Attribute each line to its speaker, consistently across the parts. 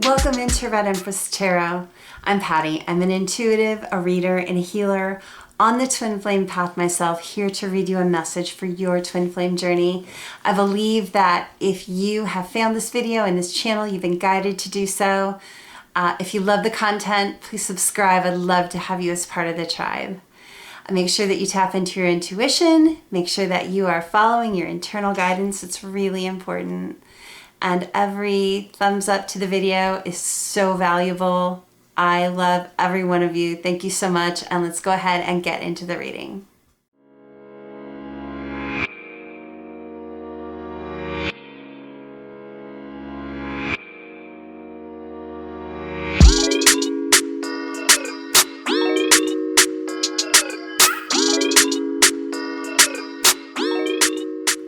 Speaker 1: Welcome into 𝗓𝗏𝗪𝗧 Tarot. I'm Patty. I'm an intuitive, a reader, and a healer on the twin flame path myself, here to read you a message for your twin flame journey. I believe that if you have found this video and this channel, you've been guided to do so. If you love the content, please subscribe. I'd love to have you as part of the tribe. Make sure that you tap into your intuition. Make sure that you are following your internal guidance. It's really important. And every thumbs up to the video is so valuable. I love every one of you. Thank you so much. And let's go ahead and get into the reading.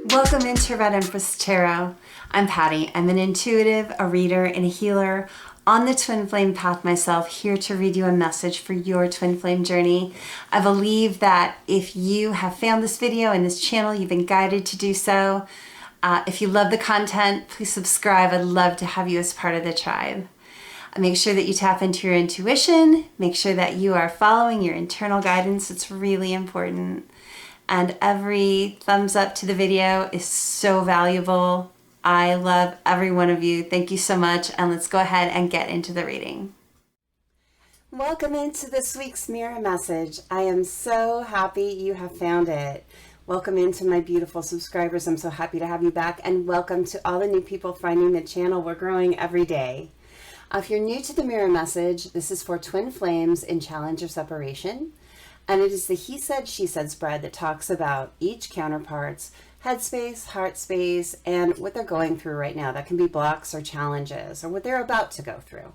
Speaker 1: Welcome into 𝗓𝗏𝗪𝗧 Tarot. I'm Patty. I'm an intuitive, a reader, and a healer on the twin flame path myself, here to read you a message for your twin flame journey. I believe that if you have found this video and this channel, you've been guided to do so. If you love the content, please subscribe. I'd love to have you as part of the tribe. Make sure that you tap into your intuition. Make sure that you are following your internal guidance. It's really important. And every thumbs up to the video is so valuable. I love every one of you. Thank you so much. And let's go ahead and get into the reading. Welcome into this week's mirror message. I am so happy you have found it. Welcome into my beautiful subscribers. I'm so happy to have you back. And welcome to all the new people finding the channel. We're growing every day. If you're new to the mirror message, this is for twin flames in challenge or separation. And it is the he said, she said spread that talks about each counterpart's headspace, heart space, and what they're going through right now. That can be blocks or challenges or what they're about to go through.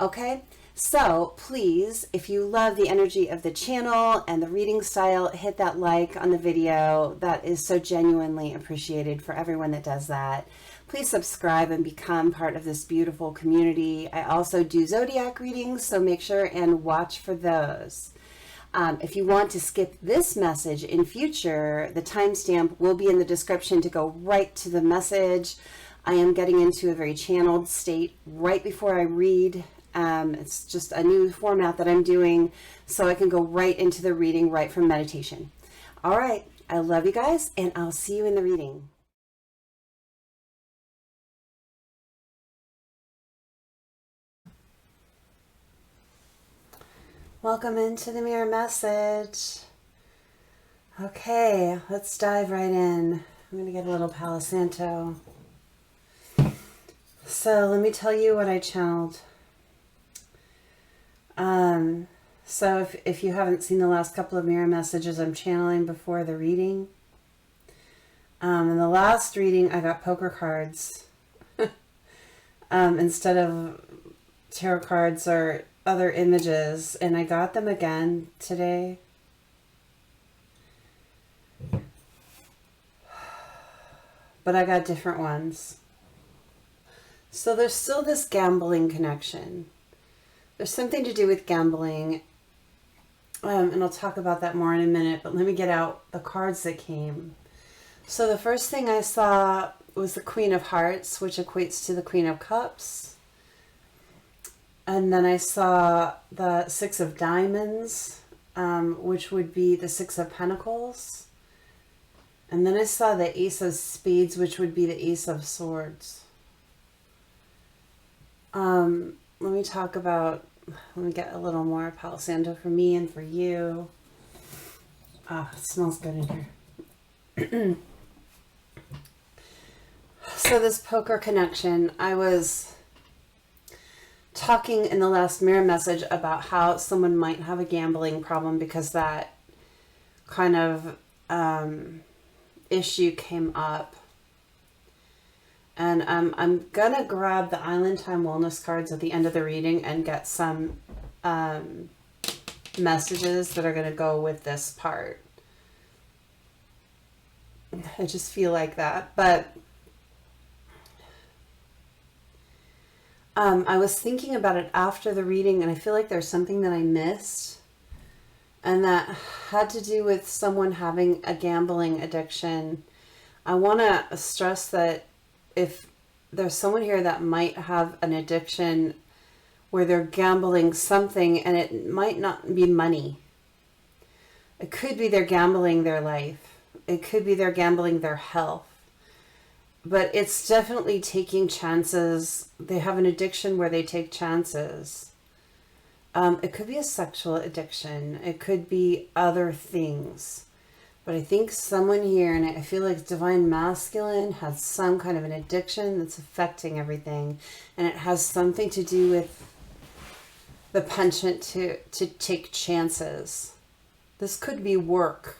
Speaker 1: Okay, so please, if you love the energy of the channel and the reading style, hit that like on the video. That is so genuinely appreciated for everyone that does that. Please subscribe and become part of this beautiful community. I also do zodiac readings, so make sure and watch for those. If you want to skip this message in future, the timestamp will be in the description to go right to the message. I am getting into a very channeled state right before I read. It's just a new format that I'm doing, so I can go right into the reading right from meditation. All right, I love you guys, and I'll see you in the reading. Welcome into the mirror message. Okay, let's dive right in. I'm going to get a little Palo Santo. So let me tell you what I channeled. So if you haven't seen the last couple of mirror messages I'm channeling before the reading. In the last reading, I got poker cards instead of tarot cards or other images, and I got them again today. But I got different ones. So there's still this gambling connection. There's something to do with gambling, and I'll talk about that more in a minute, but let me get out the cards that came. So the first thing I saw was the Queen of Hearts, which equates to the Queen of Cups. And then I saw the Six of Diamonds, which would be the Six of Pentacles. And then I saw the Ace of Spades, which would be the Ace of Swords. Let me talk about, let me get a little more Palo Santo for me and for you. Ah, it smells good in here. So this poker connection, I was talking in the last mirror message about how someone might have a gambling problem because that kind of issue came up. And I'm gonna grab the Island Time Wellness cards at the end of the reading and get some messages that are gonna go with this part. I just feel like that, but I was thinking about it after the reading, and I feel like there's something that I missed, and that had to do with someone having a gambling addiction. I want to stress that if there's someone here that might have an addiction where they're gambling something, and it might not be money. It could be they're gambling their life. It could be they're gambling their health. But it's definitely taking chances. They have an addiction where they take chances. It could be a sexual addiction. It could be other things. But I think someone here, and I feel like Divine Masculine has some kind of an addiction that's affecting everything. And it has something to do with the penchant to take chances. This could be work.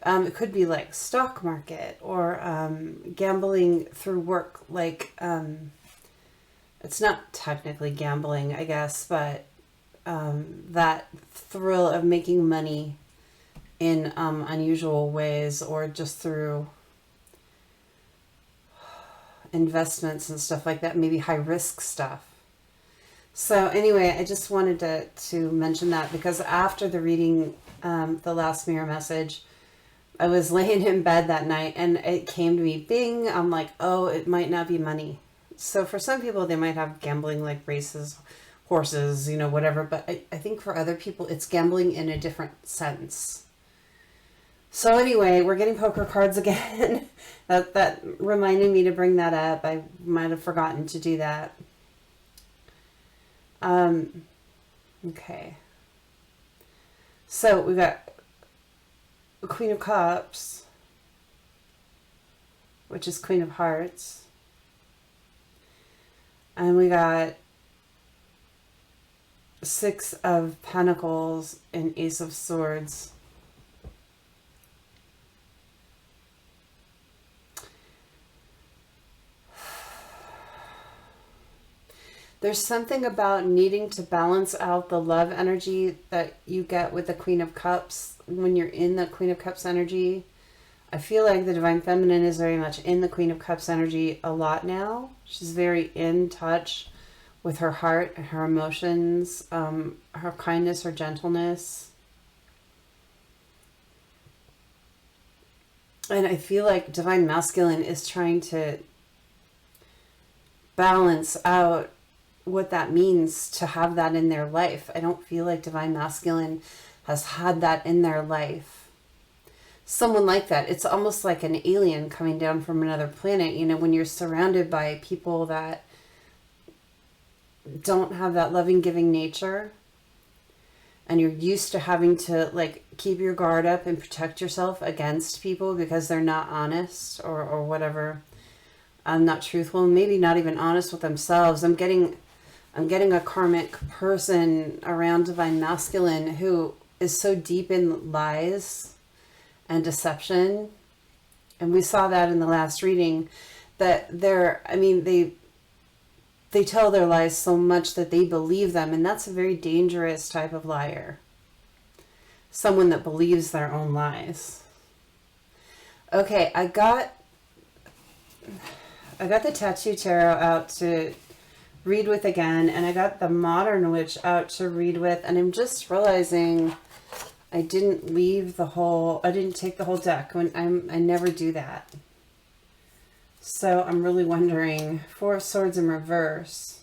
Speaker 1: It could be like stock market or gambling through work. Like, it's not technically gambling, I guess, but that thrill of making money in unusual ways, or just through investments and stuff like that, maybe high risk stuff. So anyway, I just wanted to mention that, because after the reading, the last mirror message, I was laying in bed that night and it came to me, bing, I'm like, oh, it might not be money. So for some people, they might have gambling like races, horses, you know, whatever. But I think for other people, it's gambling in a different sense. So anyway, we're getting poker cards again. that reminded me to bring that up. I might have forgotten to do that. Okay. So we got the Queen of Cups, which is Queen of Hearts. And we got Six of Pentacles and Ace of Swords. There's something about needing to balance out the love energy that you get with the Queen of Cups when you're in the Queen of Cups energy. I feel like the Divine Feminine is very much in the Queen of Cups energy a lot now. She's very in touch with her heart, her emotions, her kindness, her gentleness. And I feel like Divine Masculine is trying to balance out what that means to have that in their life. I don't feel like Divine Masculine has had that in their life. Someone like that, it's almost like an alien coming down from another planet. You know, when you're surrounded by people that don't have that loving, giving nature, and you're used to having to like keep your guard up and protect yourself against people because they're not honest or whatever, not truthful, maybe not even honest with themselves. I'm getting a karmic person around Divine Masculine who is so deep in lies and deception. And we saw that in the last reading, that they tell their lies so much that they believe them. And that's a very dangerous type of liar. Someone that believes their own lies. Okay, I got the Tattoo Tarot out to read with again, and I got the Modern Witch out to read with, and I'm just realizing I didn't take the whole deck. I never do that. So I'm really wondering, Four of Swords in reverse.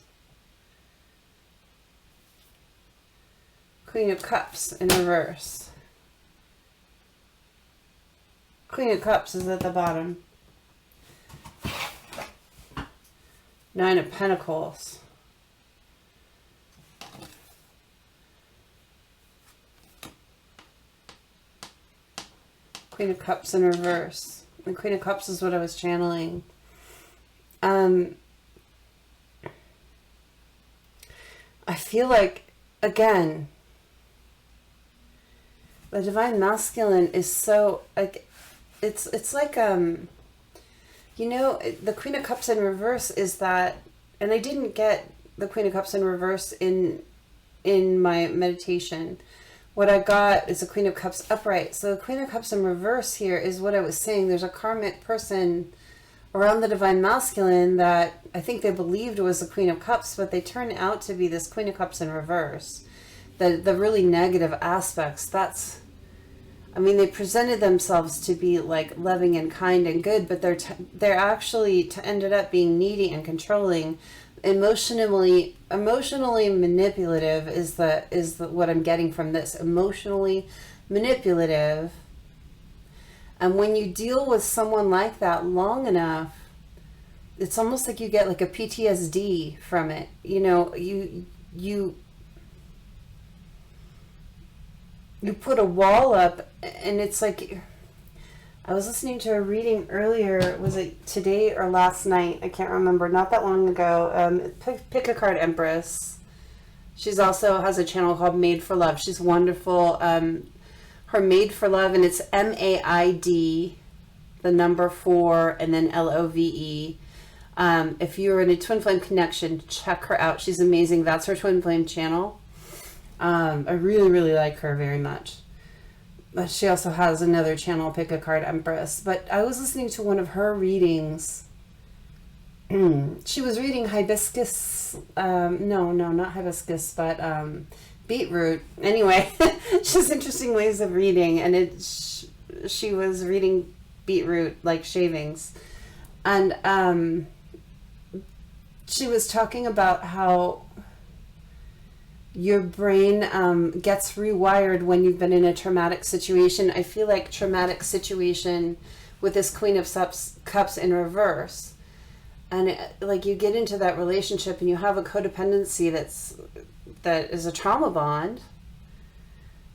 Speaker 1: Queen of Cups in reverse. Queen of Cups is at the bottom. Nine of Pentacles. Queen of Cups in reverse. The Queen of Cups is what I was channeling. I feel like, again, the Divine Masculine is so, like, it's like, you know, the Queen of Cups in reverse is that, and I didn't get the Queen of Cups in reverse in my meditation. What I got is the Queen of Cups upright. So the Queen of Cups in reverse here is what I was saying. There's a karmic person around the Divine Masculine that I think they believed was the Queen of Cups, but they turned out to be this Queen of Cups in reverse. The really negative aspects, I mean, they presented themselves to be like loving and kind and good, but they're actually ended up being needy and controlling, emotionally manipulative is what I'm getting from this. Emotionally manipulative. And when you deal with someone like that long enough, it's almost like you get like a PTSD from it. You know, you put a wall up, and it's like, I was listening to a reading earlier, was it today or last night? I can't remember, not that long ago. Pick a card Empress. She's also has a channel called Made for Love. She's wonderful. Her Made for Love, and it's MAID, the number 4, and then LOVE. If you're in a twin flame connection, check her out. She's amazing. That's her twin flame channel. I really, really like her very much. But she also has another channel, Pick a Card Empress. But I was listening to one of her readings. She was reading hibiscus. No, not hibiscus, but beetroot. Anyway, she has interesting ways of reading. And she was reading beetroot, like shavings. And she was talking about how your brain gets rewired when you've been in a traumatic situation. I feel like traumatic situation with this Queen of Cups in reverse. And like you get into that relationship and you have a codependency that is a trauma bond.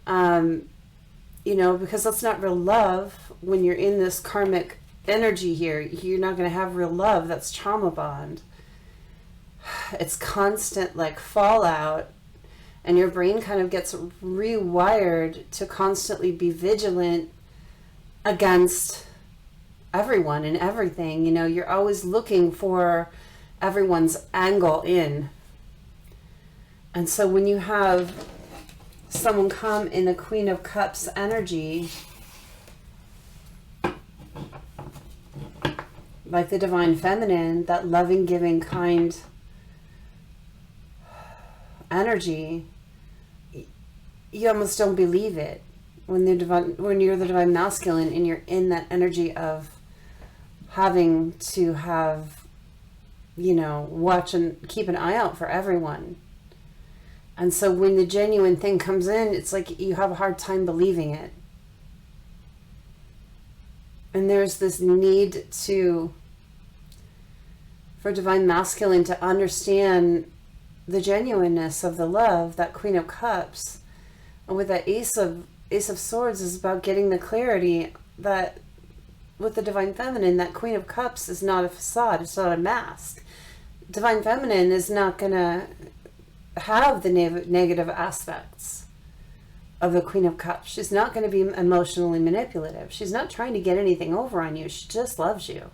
Speaker 1: You know, because that's not real love. When you're in this karmic energy here, you're not going to have real love. That's trauma bond. It's constant like fallout. And your brain kind of gets rewired to constantly be vigilant against everyone and everything. You know, you're always looking for everyone's angle in. And so when you have someone come in the Queen of Cups energy, like the Divine Feminine, that loving, giving, kind energy, you almost don't believe it when you're the Divine Masculine and you're in that energy of having to have, you know, watch and keep an eye out for everyone. And so when the genuine thing comes in, it's like you have a hard time believing it. And there's this need for Divine Masculine to understand the genuineness of the love, that Queen of Cups. And with that Ace of Swords is about getting the clarity that with the Divine Feminine, that Queen of Cups is not a facade, it's not a mask. Divine Feminine is not going to have the negative aspects of the Queen of Cups. She's not going to be emotionally manipulative. She's not trying to get anything over on you. She just loves you.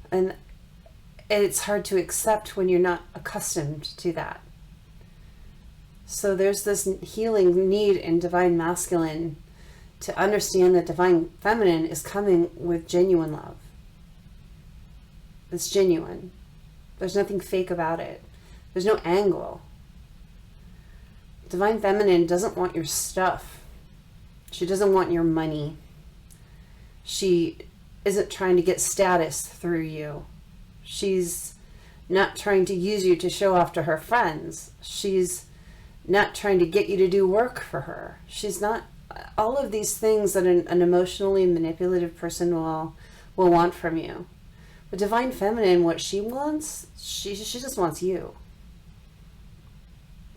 Speaker 1: And it's hard to accept when you're not accustomed to that. So there's this healing need in Divine Masculine to understand that Divine Feminine is coming with genuine love. It's genuine. There's nothing fake about it. There's no angle. Divine Feminine doesn't want your stuff. She doesn't want your money. She isn't trying to get status through you. She's not trying to use you to show off to her friends. She's not trying to get you to do work for her. She's not all of these things that an emotionally manipulative person will want from you. But Divine Feminine, what she wants, she just wants you.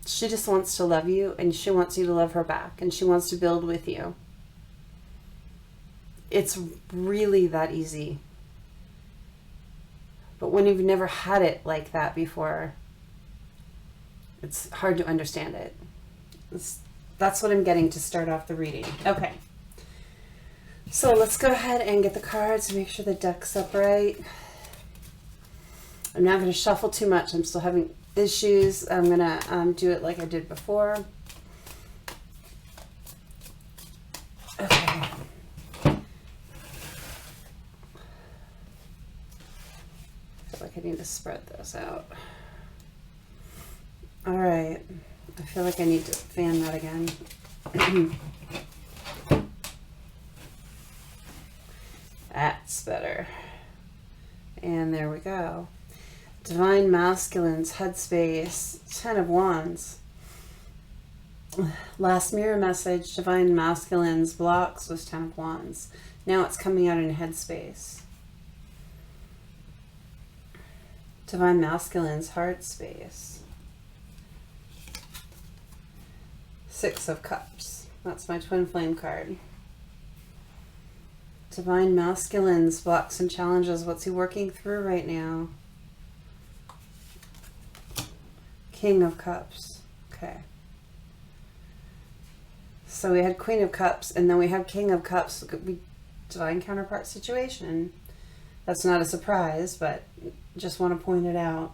Speaker 1: She just wants to love you, and she wants you to love her back, and she wants to build with you. It's really that easy. But when you've never had it like that before, it's hard to understand it. That's what I'm getting to start off the reading. Okay. So let's go ahead and get the cards, make sure the deck's upright. I'm not going to shuffle too much. I'm still having issues. I'm going to do it like I did before. Okay. I feel like I need to spread this out. All right. I feel like I need to fan that again. That's better. And there we go. Divine Masculine's headspace, 10 of Wands. Last mirror message, Divine Masculine's blocks was 10 of Wands. Now it's coming out in headspace. Divine Masculine's heart space. 6 of Cups. That's my twin flame card. Divine Masculine's blocks and challenges. What's he working through right now? King of Cups. Okay. So we had Queen of Cups, and then we have King of Cups. Divine counterpart situation. That's not a surprise, but just want to point it out.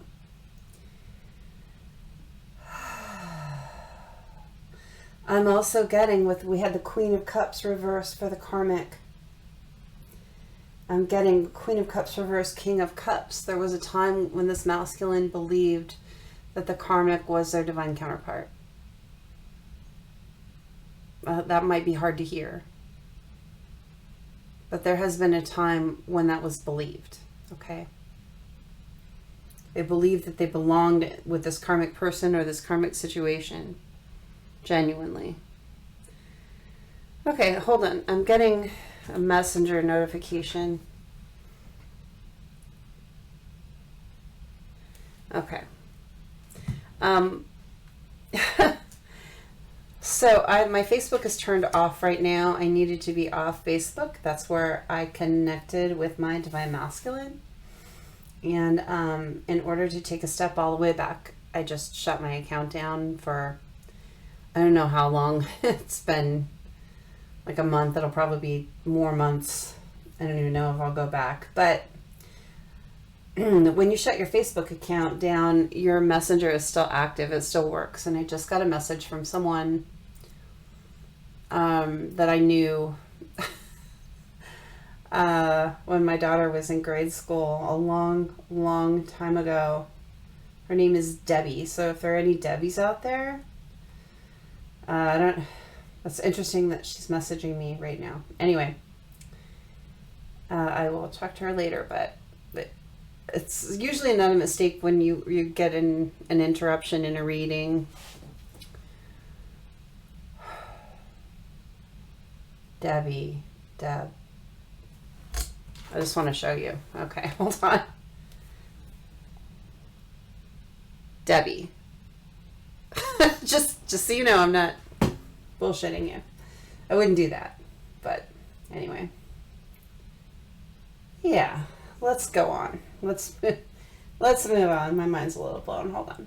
Speaker 1: I'm also getting we had the Queen of Cups reversed for the karmic. I'm getting Queen of Cups reversed, King of Cups. There was a time when this masculine believed that the karmic was their divine counterpart. That might be hard to hear. But there has been a time when that was believed, okay? They believed that they belonged with this karmic person or this karmic situation, genuinely. Okay, hold on. I'm getting a messenger notification. Okay. So my Facebook is turned off right now. I needed to be off Facebook. That's where I connected with my Divine Masculine. And in order to take a step all the way back, I just shut my account down for, I don't know how long. It's been like a month. It'll probably be more months. I don't even know if I'll go back. But when you shut your Facebook account down, your messenger is still active. It still works. And I just got a message from someone that I knew when my daughter was in grade school a long time ago. Her name is Debbie. So if there are any Debbies out there, that's interesting that she's messaging me right now. Anyway, I will talk to her later, but it's usually not a mistake when you get an interruption in a reading. Deb. I just want to show you. Okay, hold on. Debbie. just so you know, I'm not bullshitting you. I wouldn't do that. But anyway. Yeah, let's go on. Let's move on. My mind's a little blown. Hold on.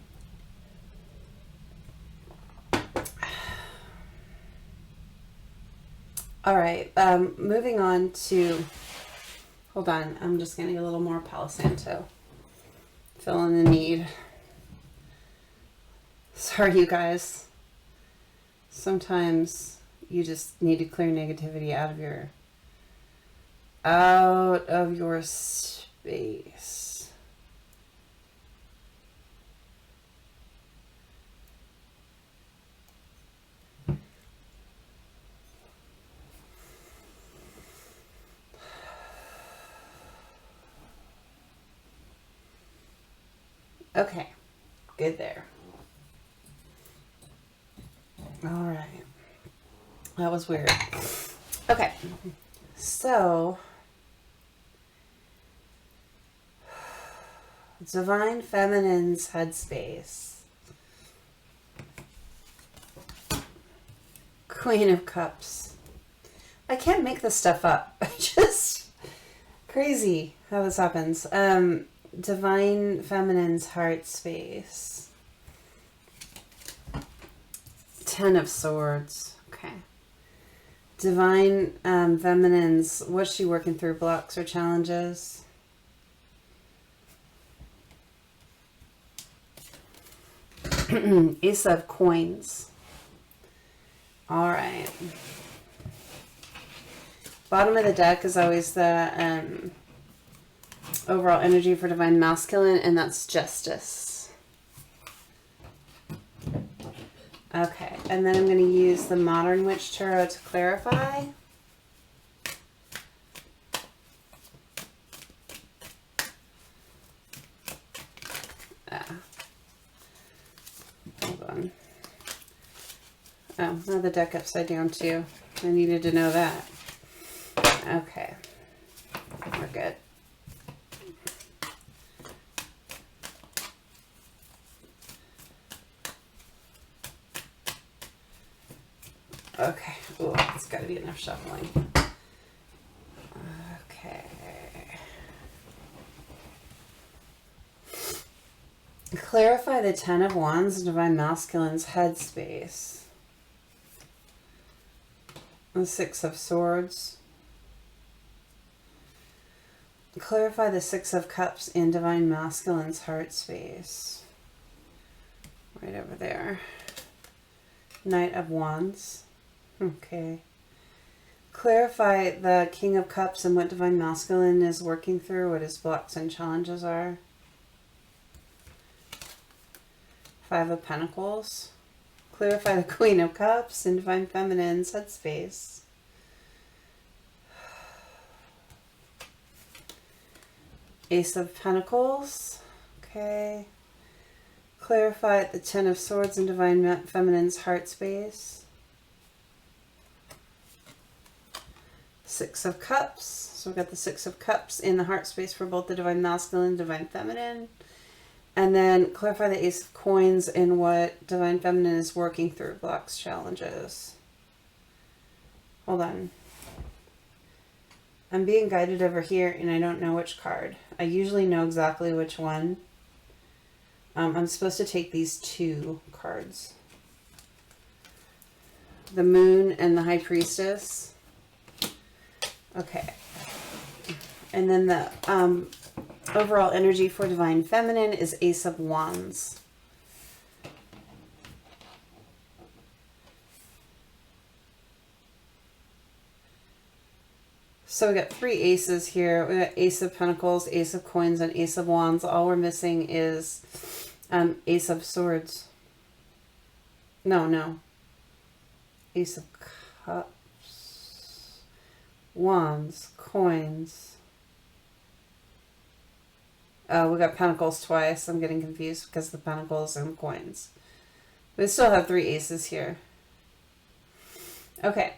Speaker 1: All right, moving on to, hold on, I'm just getting a little more Palo Santo. Feeling the need. Sorry, you guys. Sometimes you just need to clear negativity out of your space. Okay, good there. All right. That was weird. Okay, so Divine Feminine's headspace. Queen of Cups. I can't make this stuff up. Just crazy how this happens. Divine Feminine's heart space. 10 of Swords. Okay. Divine Feminine's, what's she working through? Blocks or challenges? Ace of Coins. All right. Bottom of the deck is always the overall energy for Divine Masculine, and that's Justice. Okay, and then I'm going to use the Modern Witch Tarot to clarify. Yeah. Hold on. Oh, now the deck upside down too. I needed to know that. Okay. We're good. Okay. Ooh, it's got to be enough shuffling. Okay. Clarify the Ten of Wands in Divine Masculine's headspace. The Six of Swords. Clarify the Six of Cups in Divine Masculine's heart space. Right over there. Knight of Wands. Okay. Clarify the King of Cups and what Divine Masculine is working through, what his blocks and challenges are. Five of Pentacles. Clarify the Queen of Cups in Divine Feminine's headspace. Ace of Pentacles. Okay. Clarify the Ten of Swords in Divine Feminine's heart space. Six of Cups. So we've got the Six of Cups in the heart space for both the Divine Masculine and Divine Feminine. And then clarify the Ace of Coins in what Divine Feminine is working through, blocks, challenges. Hold on. I'm being guided over here and I don't know which card. I usually know exactly which one. I'm supposed to take these two cards. The Moon and the High Priestess. Okay. And then the overall energy for Divine Feminine is Ace of Wands. So we got three aces here. We got Ace of Pentacles, Ace of Coins, and Ace of Wands. All we're missing is Ace of Swords. No. Ace of Cups. Wands. Coins. Oh, we got Pentacles twice. I'm getting confused because of the Pentacles and Coins. We still have three aces here. Okay.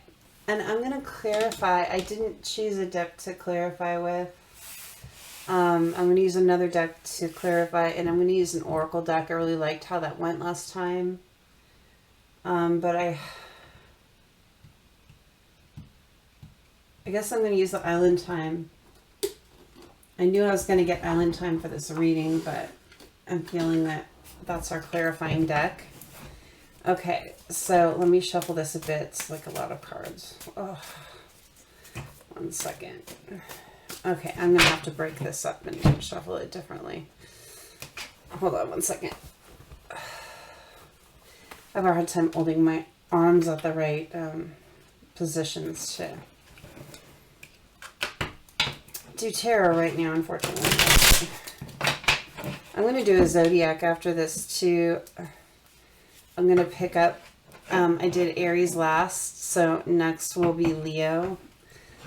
Speaker 1: And I'm going to clarify. I didn't choose a deck to clarify with. I'm going to use another deck to clarify. And I'm going to use an Oracle deck. I really liked how that went last time. But I guess I'm going to use the Island Time. I knew I was going to get Island Time for this reading, but I'm feeling that that's our clarifying deck. Okay, so let me shuffle this a bit. It's like a lot of cards. Oh, 1 second. Okay, I'm going to have to break this up and shuffle it differently. Hold on 1 second. I have a hard time holding my arms at the right positions to do tarot right now, unfortunately. I'm going to do a zodiac after this too. I'm going to pick up, I did Aries last, so next will be Leo.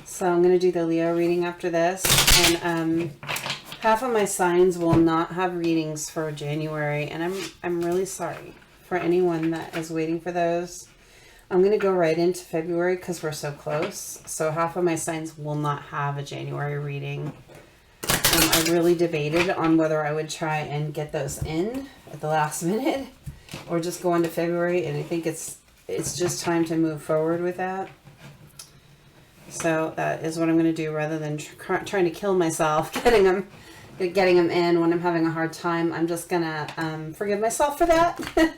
Speaker 1: So I'm going to do the Leo reading after this. And half of my signs will not have readings for January, and I'm really sorry for anyone that is waiting for those. I'm going to go right into February because we're so close. So half of my signs will not have a January reading. I really debated on whether I would try and get those in at the last minute or just go into February, and I think it's just time to move forward with that. So that is what I'm going to do rather than trying to kill myself getting them in when I'm having a hard time. I'm just going to forgive myself for that.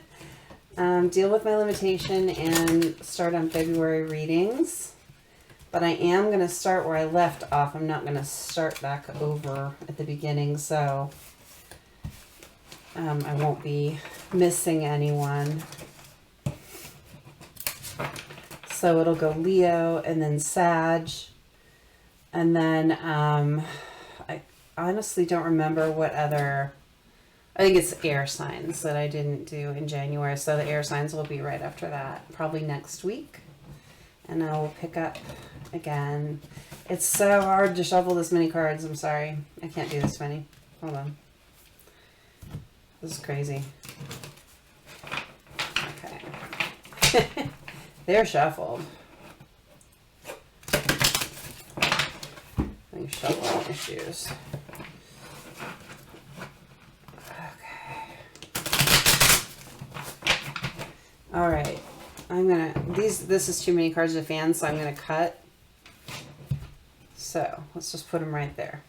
Speaker 1: Deal with my limitation and start on February readings. But I am going to start where I left off. I'm not going to start back over at the beginning, so I won't be missing anyone. So it'll go Leo and then Sag. And then I honestly don't remember what other... I think it's air signs that I didn't do in January. So the air signs will be right after that, probably next week. And I will pick up again. It's so hard to shuffle this many cards. I'm sorry. I can't do this many. Hold on.
Speaker 2: This is crazy. Okay. They're shuffled. Let me shuffle my shoes. All right, I'm gonna, this is too many cards to fan, so I'm gonna cut. So let's just put them right there.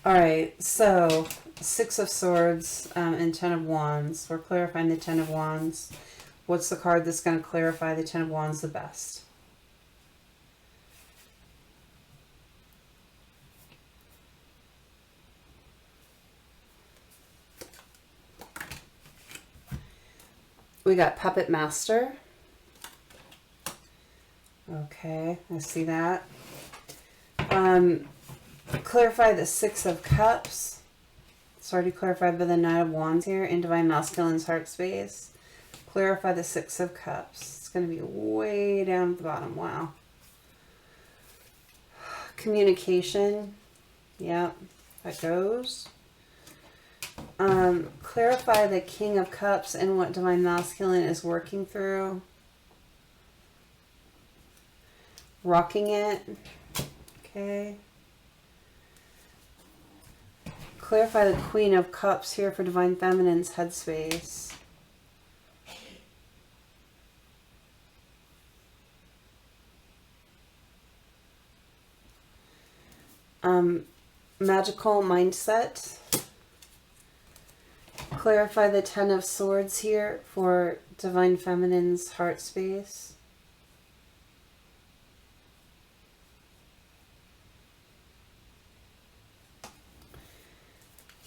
Speaker 2: All right, so Six of Swords and Ten of Wands. We're clarifying the Ten of Wands. What's the card that's going to clarify the Ten of Wands the best? We got Puppet Master. Okay, I see that. Clarify the Six of Cups. It's already clarified by the Knight of Wands here in Divine Masculine's heart space. Clarify the Six of Cups. It's going to be way down at the bottom. Wow. Communication. Yep, that goes. Clarify the King of Cups and what Divine Masculine is working through. Rocking it. Okay. Clarify the Queen of Cups here for Divine Feminine's headspace. Magical mindset. Clarify the Ten of Swords here for Divine Feminine's heart space.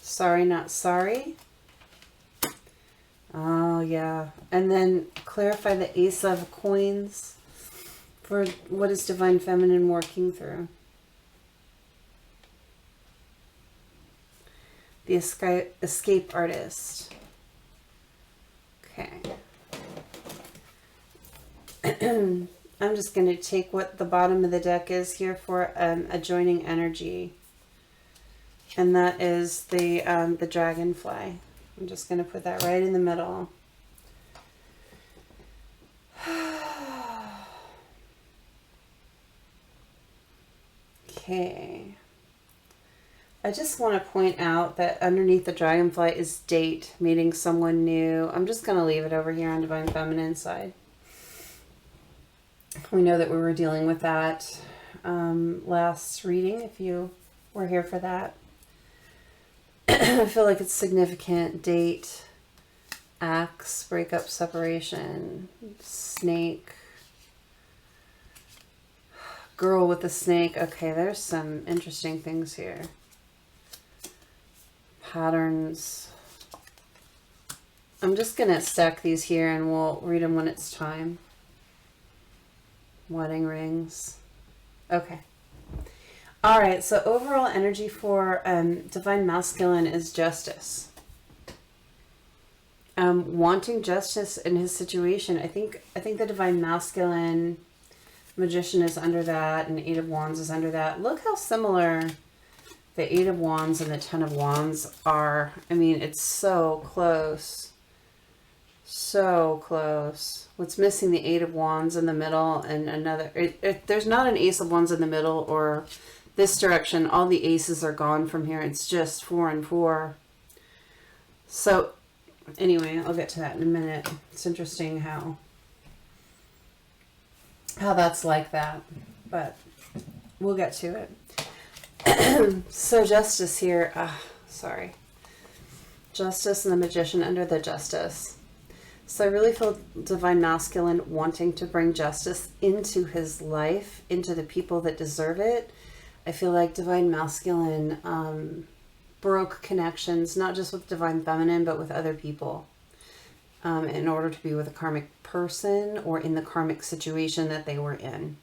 Speaker 2: Sorry, not sorry. Oh, yeah. And then clarify the Ace of Coins for what is Divine Feminine working through. The escape artist. Okay. I'm just going to take what the bottom of the deck is here for adjoining energy. And that is the dragonfly. I'm just going to put that right in the middle. Okay. I just want to point out that underneath the dragonfly is date, meeting someone new. I'm just going to leave it over here on Divine Feminine side. We know that we were dealing with that last reading, if you were here for that. I feel like it's significant. Date, axe, breakup, separation, snake, girl with the snake. Okay, there's some interesting things here. Patterns. I'm just going to stack these here and we'll read them when it's time. Wedding rings. Okay. All right, so overall energy for Divine Masculine is justice. Wanting justice in his situation. I think the Divine Masculine Magician is under that, and Eight of Wands is under that. Look how similar the Eight of Wands and the Ten of Wands are. I mean, it's so close. So close. What's missing? The Eight of Wands in the middle and another. There's not an Ace of Wands in the middle or this direction. All the aces are gone from here. It's just 4 and 4. So anyway, I'll get to that in a minute. It's interesting how that's like that, but we'll get to it. So justice here. Sorry. Justice and the Magician under the Justice. So I really feel Divine Masculine wanting to bring justice into his life, into the people that deserve it. I feel like Divine Masculine broke connections, not just with Divine Feminine, but with other people in order to be with a karmic person or in the karmic situation that they were in.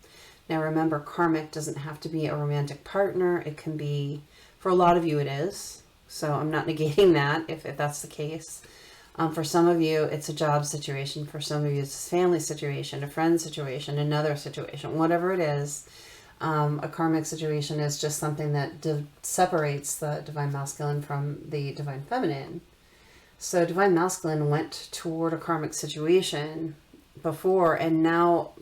Speaker 2: Now remember, karmic doesn't have to be a romantic partner. It can be, for a lot of you it is. So I'm not negating that if that's the case. For some of you, it's a job situation. For some of you, it's a family situation, a friend situation, another situation, whatever it is. A karmic situation is just something that separates the divine masculine from the divine feminine. So divine masculine went toward a karmic situation before, and now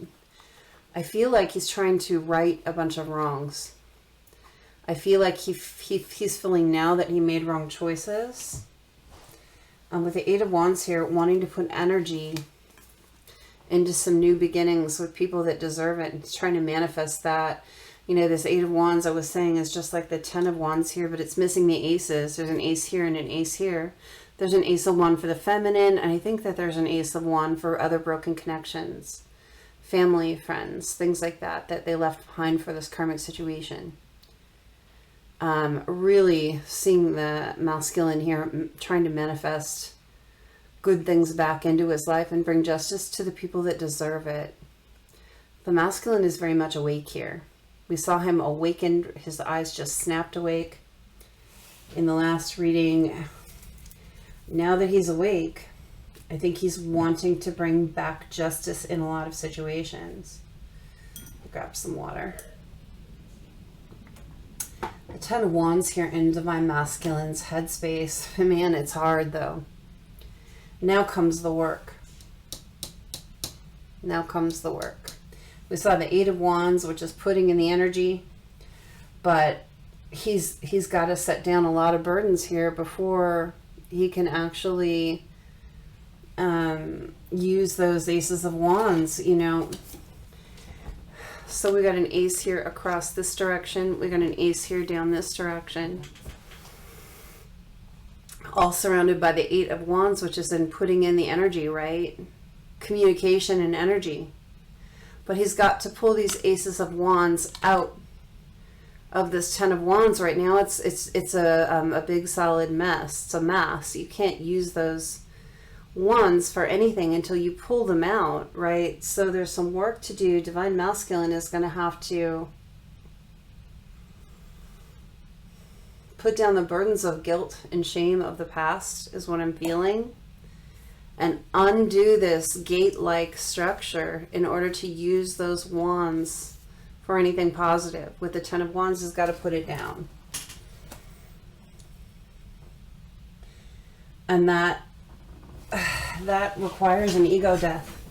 Speaker 2: I feel like he's trying to right a bunch of wrongs. I feel like he's feeling now that he made wrong choices. With the Eight of Wands here, wanting to put energy into some new beginnings with people that deserve it, and trying to manifest that. You know, this Eight of Wands I was saying is just like the Ten of Wands here, but it's missing the aces. There's an ace here and an ace here. There's an Ace of Wands for the feminine, and I think that there's an Ace of Wands for other broken connections, family, friends, things like that, that they left behind for this karmic situation. Really seeing the masculine here trying to manifest good things back into his life and bring justice to the people that deserve it. The masculine is very much awake here. We saw him awakened, his eyes just snapped awake in the last reading. Now that he's awake, I think he's wanting to bring back justice in a lot of situations. I'll grab some water. The Ten of Wands here in divine masculine's headspace. Man, it's hard though. Now comes the work. Now comes the work. We saw the Eight of Wands, which is putting in the energy, but he's got to set down a lot of burdens here before he can actually use those Aces of Wands, you know. So we got an ace here across this direction. We got an ace here down this direction. All surrounded by the Eight of Wands, which is in putting in the energy, right? Communication and energy. But he's got to pull these Aces of Wands out of this Ten of Wands right now. It's a big solid mess. It's a mess. You can't use those wands for anything until you pull them out, right? So there's some work to do. Divine masculine is going to have to put down the burdens of guilt and shame of the past, is what I'm feeling, and undo this gate-like structure in order to use those wands for anything positive. With the Ten of Wands, he's got to put it down. And that requires an ego death.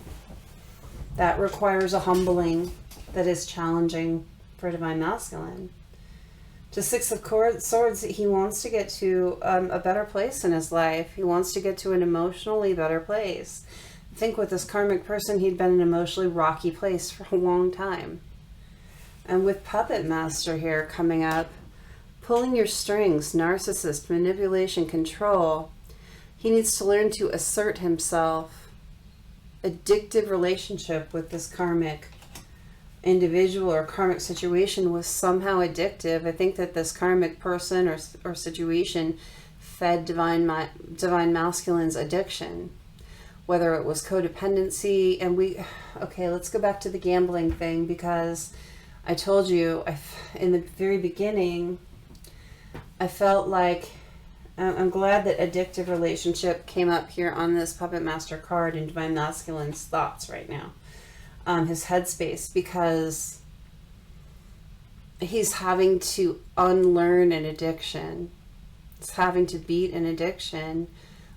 Speaker 2: That requires a humbling that is challenging for divine masculine. To Six of Swords, he wants to get to a better place in his life. He wants to get to an emotionally better place. I think with this karmic person, he'd been in an emotionally rocky place for a long time. And with Puppet Master here coming up, pulling your strings, narcissist, manipulation, control. He needs to learn to assert himself. Addictive relationship with this karmic individual or karmic situation was somehow addictive. I think that this karmic person or situation fed divine masculine's addiction, whether it was codependency. And okay, let's go back to the gambling thing, because I told you in the very beginning, I felt like, I'm glad that addictive relationship came up here on this Puppet Master card in divine masculine's thoughts right now. His headspace, because he's having to unlearn an addiction. He's having to beat an addiction,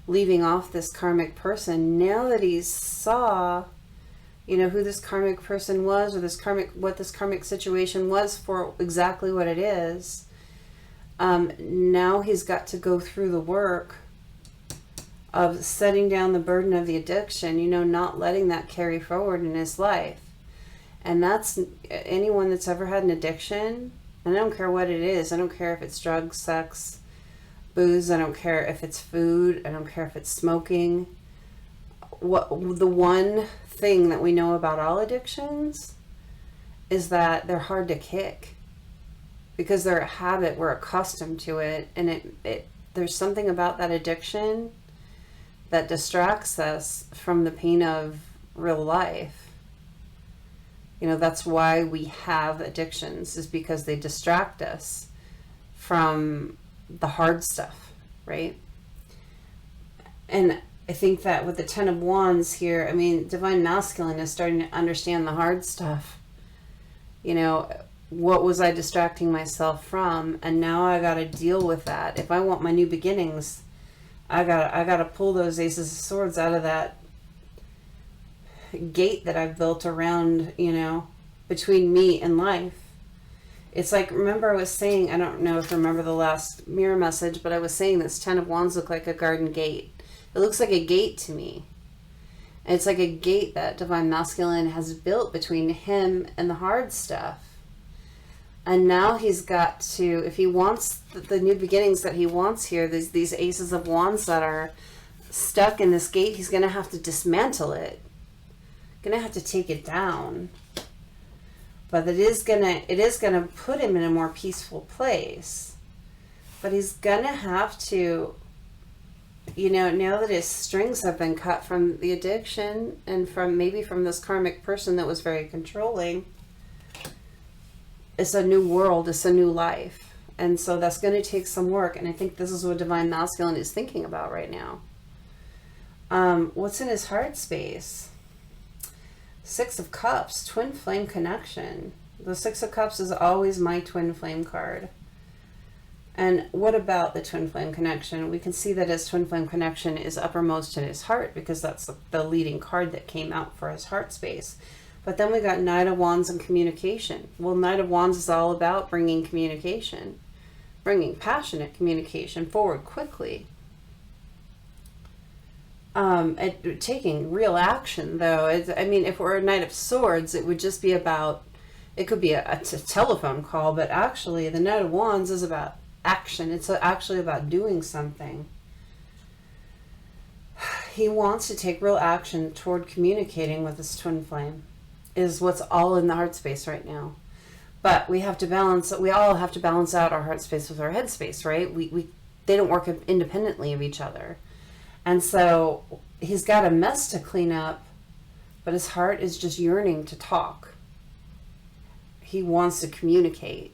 Speaker 2: leaving off this karmic person. Now that he saw, you know, who this karmic person was, or what this karmic situation was for exactly what it is, now he's got to go through the work of setting down the burden of the addiction, you know, not letting that carry forward in his life. And that's anyone that's ever had an addiction, and I don't care what it is. I don't care if it's drugs, sex, booze. I don't care if it's food. I don't care if it's smoking. The one thing that we know about all addictions is that they're hard to kick, because they're a habit. We're accustomed to it, and there's something about that addiction that distracts us from the pain of real life. You know, that's why we have addictions, is because they distract us from the hard stuff, right? And I think that with the Ten of Wands here, I mean, divine masculine is starting to understand the hard stuff. You know, what was I distracting myself from? And now I got to deal with that. If I want my new beginnings, I got to pull those aces of swords out of that gate that I've built around, you know, between me and life. It's like, remember I was saying, I don't know if you remember the last mirror message, but I was saying this Ten of Wands looked like a garden gate. It looks like a gate to me. And it's like a gate that Divine Masculine has built between him and the hard stuff. And now he's got to, if he wants the new beginnings that he wants here, these aces of wands that are stuck in this gate, he's going to have to dismantle it. Going to have to take it down. But it is going to put him in a more peaceful place. But he's going to have to, you know, now that his strings have been cut from the addiction and from maybe from this karmic person that was very controlling, it's a new world, it's a new life. And so that's going to take some work. And I think this is what Divine Masculine is thinking about right now. What's in his heart space? Six of Cups, twin flame connection. The Six of Cups is always my twin flame card. And what about the twin flame connection? We can see that his twin flame connection is uppermost in his heart because that's the leading card that came out for his heart space. But then we got Knight of Wands and communication. Well, Knight of Wands is all about bringing communication, bringing passionate communication forward quickly. Taking real action, though. I mean, if we're a Knight of Swords, it would just be about, it could be a telephone call, but actually the Knight of Wands is about action. It's actually about doing something. He wants to take real action toward communicating with his twin flame, is what's all in the heart space right now. But we have to balance, we all have to balance out our heart space with our head space, right? They don't work independently of each other. And so he's got a mess to clean up, but his heart is just yearning to talk. He wants to communicate.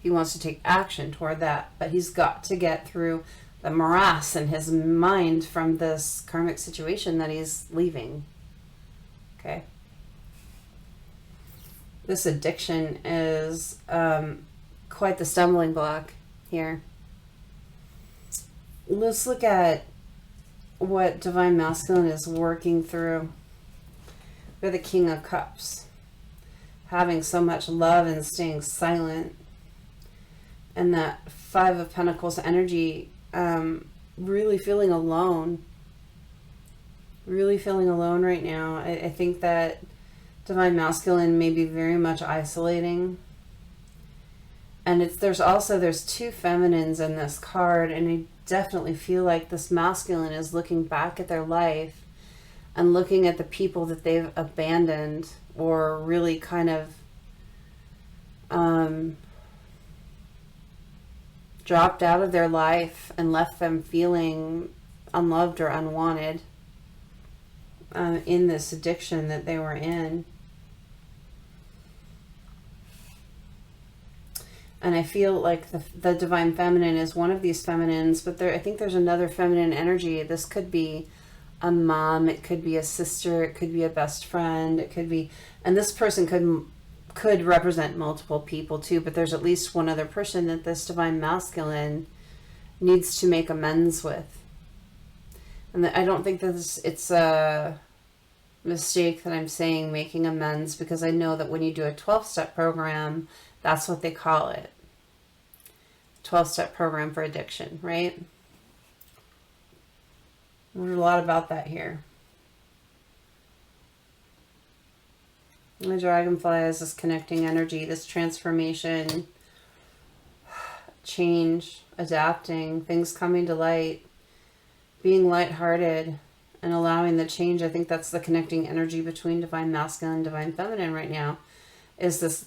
Speaker 2: He wants to take action toward that, but he's got to get through the morass in his mind from this karmic situation that he's leaving. Okay. This addiction is quite the stumbling block here. Let's look at what Divine Masculine is working through. We're the King of Cups. Having so much love and staying silent. And that Five of Pentacles energy, really feeling alone. Really feeling alone right now. I think that Divine Masculine may be very much isolating. And there's two feminines in this card, and I definitely feel like this masculine is looking back at their life and looking at the people that they've abandoned or really kind of dropped out of their life and left them feeling unloved or unwanted in this addiction that they were in. And I feel like the Divine Feminine is one of these feminines, but I think there's another feminine energy. This could be a mom, it could be a sister, it could be a best friend, it could be, and this person could represent multiple people too, but there's at least one other person that this Divine Masculine needs to make amends with. And I don't think that it's a mistake that I'm saying making amends, because I know that when you do a 12-step program, that's what they call it. 12-step program for addiction, right? There's a lot about that here. The dragonfly is this connecting energy, this transformation, change, adapting, things coming to light, being lighthearted, and allowing the change. I think that's the connecting energy between Divine Masculine and Divine Feminine right now, is this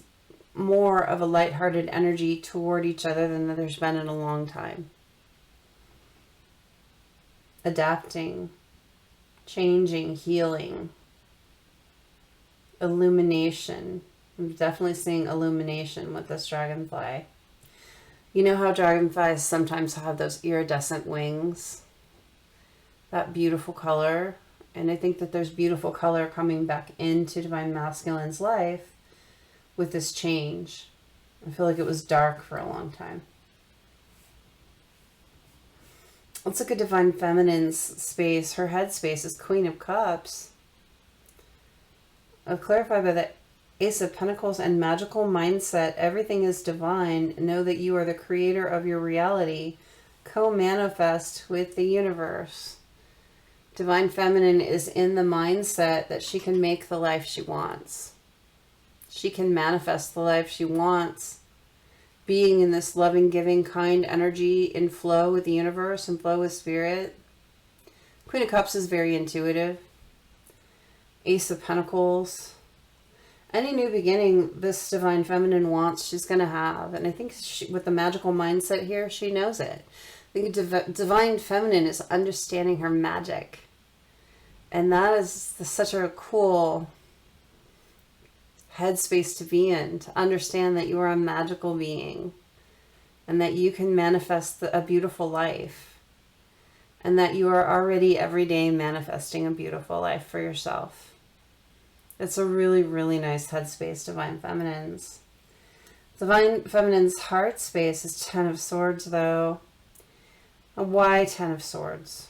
Speaker 2: more of a lighthearted energy toward each other than there's been in a long time. Adapting, changing, healing, illumination. I'm definitely seeing illumination with this dragonfly. You know how dragonflies sometimes have those iridescent wings? That beautiful color. And I think that there's beautiful color coming back into Divine Masculine's life with this change. I feel like it was dark for a long time. Let's look at Divine Feminine's space. Her head space is Queen of Cups. Clarified by the Ace of Pentacles and magical mindset. Everything is divine. Know that you are the creator of your reality. Co-manifest with the universe. Divine Feminine is in the mindset that she can make the life she wants. She can manifest the life she wants. Being in this loving, giving, kind energy in flow with the universe and flow with spirit. Queen of Cups is very intuitive. Ace of Pentacles. Any new beginning this Divine Feminine wants, she's going to have. And I think with the magical mindset here, she knows it. I think Divine Feminine is understanding her magic. And that is such a cool headspace to be in, to understand that you are a magical being and that you can manifest a beautiful life and that you are already every day manifesting a beautiful life for yourself. It's a really, really nice headspace, Divine Feminines. Divine Feminine's heart space is Ten of Swords, though. Why Ten of Swords?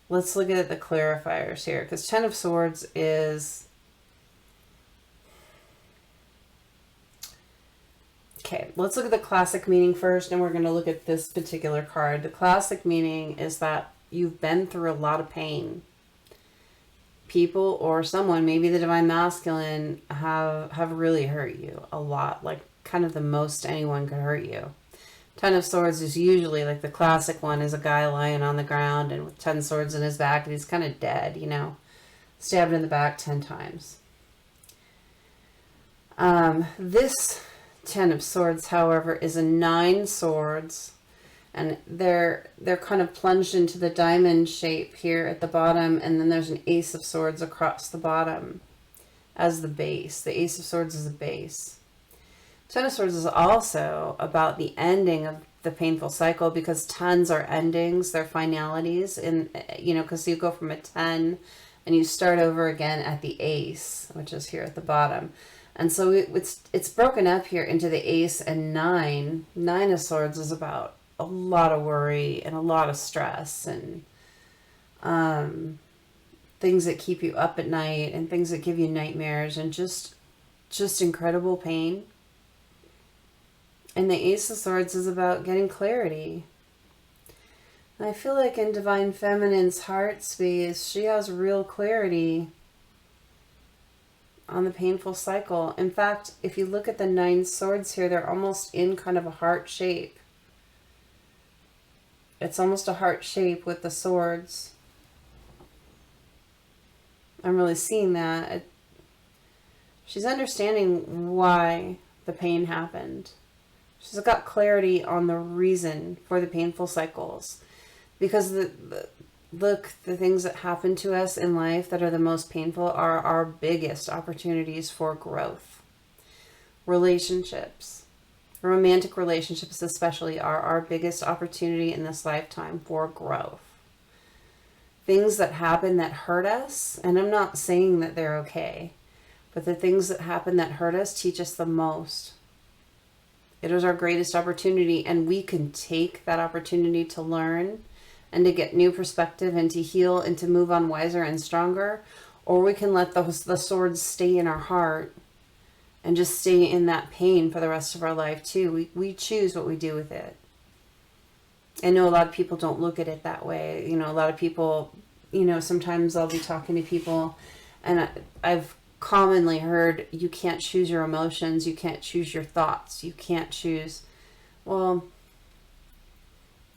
Speaker 2: Let's look at the clarifiers here, because Ten of Swords is... Okay, let's look at the classic meaning first, and we're going to look at this particular card. The classic meaning is that you've been through a lot of pain. People or someone, maybe the Divine Masculine, have really hurt you a lot, like kind of the most anyone could hurt you. Ten of Swords is usually, like the classic one, is a guy lying on the ground and with 10 swords in his back, and he's kind of dead, you know, stabbed in the back 10 times. This Ten of Swords, however, is a 9 swords, and they're kind of plunged into the diamond shape here at the bottom, and then there's an Ace of Swords across the bottom as the base. The Ace of Swords is a base. Ten of Swords is also about the ending of the painful cycle, because tens are endings, they're finalities, and you know, because you go from a 10 and you start over again at the Ace, which is here at the bottom. And so it's broken up here into the Ace and 9. 9 of Swords is about a lot of worry and a lot of stress and things that keep you up at night and things that give you nightmares and just incredible pain. And the Ace of Swords is about getting clarity. And I feel like in Divine Feminine's heart space, she has real clarity on the painful cycle. In fact, if you look at the 9 swords here, they're almost in kind of a heart shape. It's almost a heart shape with the swords. I'm really seeing that. She's understanding why the pain happened. She's got clarity on the reason for the painful cycles. Because look, the things that happen to us in life that are the most painful are our biggest opportunities for growth. Relationships, romantic relationships especially, are our biggest opportunity in this lifetime for growth. Things that happen that hurt us, and I'm not saying that they're okay, but the things that happen that hurt us teach us the most. It is our greatest opportunity, and we can take that opportunity to learn and to get new perspective and to heal and to move on wiser and stronger, or we can let the swords stay in our heart and just stay in that pain for the rest of our life too. We choose what we do with it. I know a lot of people don't look at it that way. You know, a lot of people, you know, sometimes I'll be talking to people and I've commonly heard, you can't choose your emotions, you can't choose your thoughts, you can't choose. Well,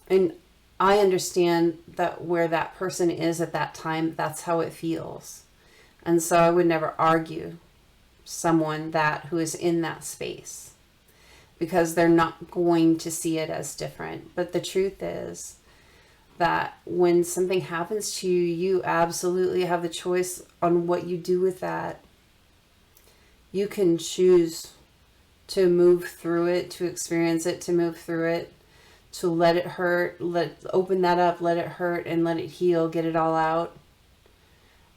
Speaker 2: and I understand that where that person is at that time, that's how it feels. And so I would never argue someone who is in that space, because they're not going to see it as different. But the truth is that when something happens to you, you absolutely have the choice on what you do with that. You can choose to move through it, to experience it, to move through it, to let it hurt, open that up, let it hurt and let it heal, get it all out.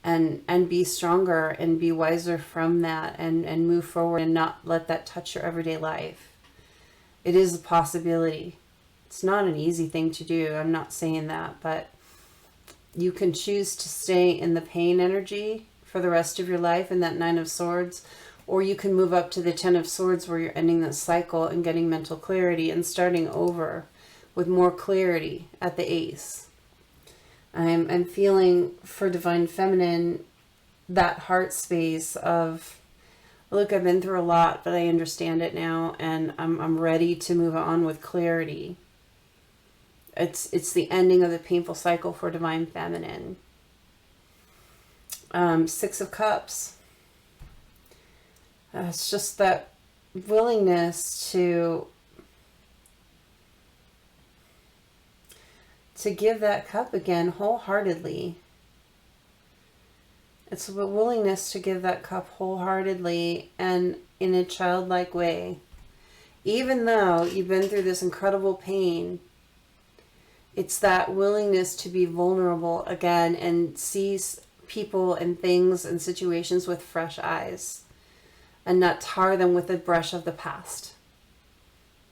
Speaker 2: and be stronger and be wiser from that, and move forward and not let that touch your everyday life. It is a possibility. It's not an easy thing to do. I'm not saying that, but you can choose to stay in the pain energy for the rest of your life in that Nine of Swords, or you can move up to the Ten of Swords where you're ending that cycle and getting mental clarity and starting over with more clarity at the Ace. I'm feeling for Divine Feminine that heart space of, look, I've been through a lot, but I understand it now, and I'm ready to move on with clarity. It's the ending of the painful cycle for Divine Feminine. Six of Cups. It's just that willingness to give that cup again wholeheartedly. It's a willingness to give that cup wholeheartedly and in a childlike way. Even though you've been through this incredible pain, it's that willingness to be vulnerable again and see people and things and situations with fresh eyes and not tar them with the brush of the past,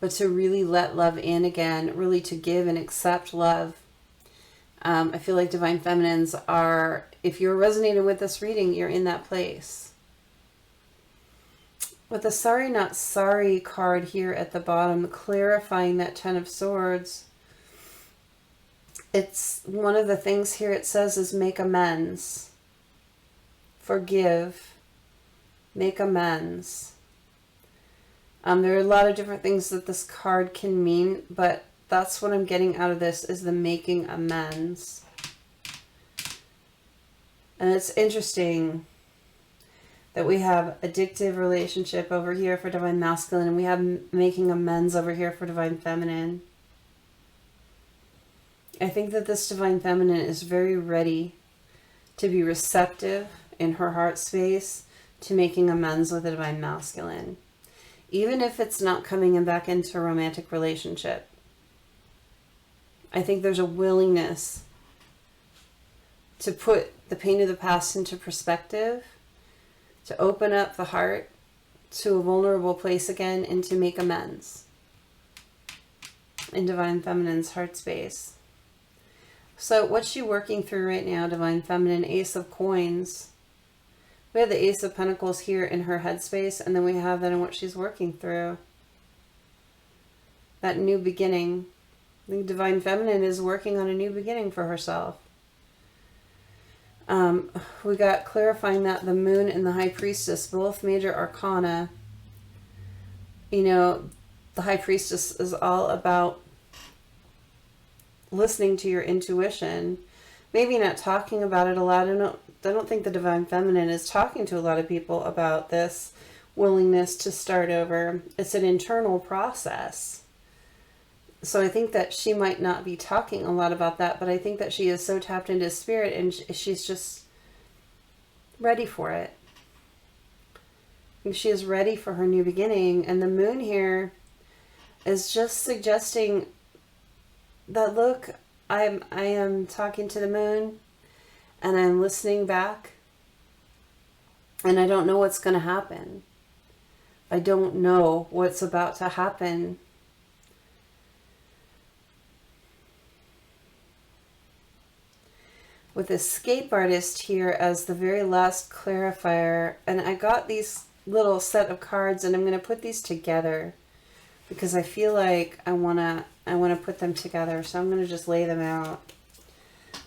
Speaker 2: but to really let love in again, really to give and accept love. I feel like Divine Feminines are, if you're resonating with this reading, you're in that place. With the sorry not sorry card here at the bottom, clarifying that Ten of Swords, it's one of the things here it says is make amends, forgive, make amends. There are a lot of different things that this card can mean, but that's what I'm getting out of this, is the making amends. And it's interesting that we have addictive relationship over here for Divine Masculine, and we have making amends over here for Divine Feminine. I think that this Divine Feminine is very ready to be receptive in her heart space to making amends with the Divine Masculine, even if it's not coming back into a romantic relationship. I think there's a willingness to put the pain of the past into perspective, to open up the heart to a vulnerable place again, and to make amends in Divine Feminine's heart space. So what's she working through right now, Divine Feminine? Ace of Coins. We have the Ace of Pentacles here in her headspace, and then we have that in what she's working through. That new beginning. I think Divine Feminine is working on a new beginning for herself. We got clarifying that the Moon and the High Priestess, both major arcana. You know, the High Priestess is all about listening to your intuition. Maybe not talking about it a lot. I don't think the Divine Feminine is talking to a lot of people about this willingness to start over. It's an internal process. So I think that she might not be talking a lot about that, but I think that she is so tapped into spirit and she's just ready for it. I think she is ready for her new beginning. And the Moon here is just suggesting that, look, I am talking to the Moon and I'm listening back, and I don't know what's going to happen. I don't know what's about to happen. With Escape Artist here as the very last clarifier, and I got these little set of cards, and I'm going to put these together because I feel like I want to put them together, so I'm going to just lay them out.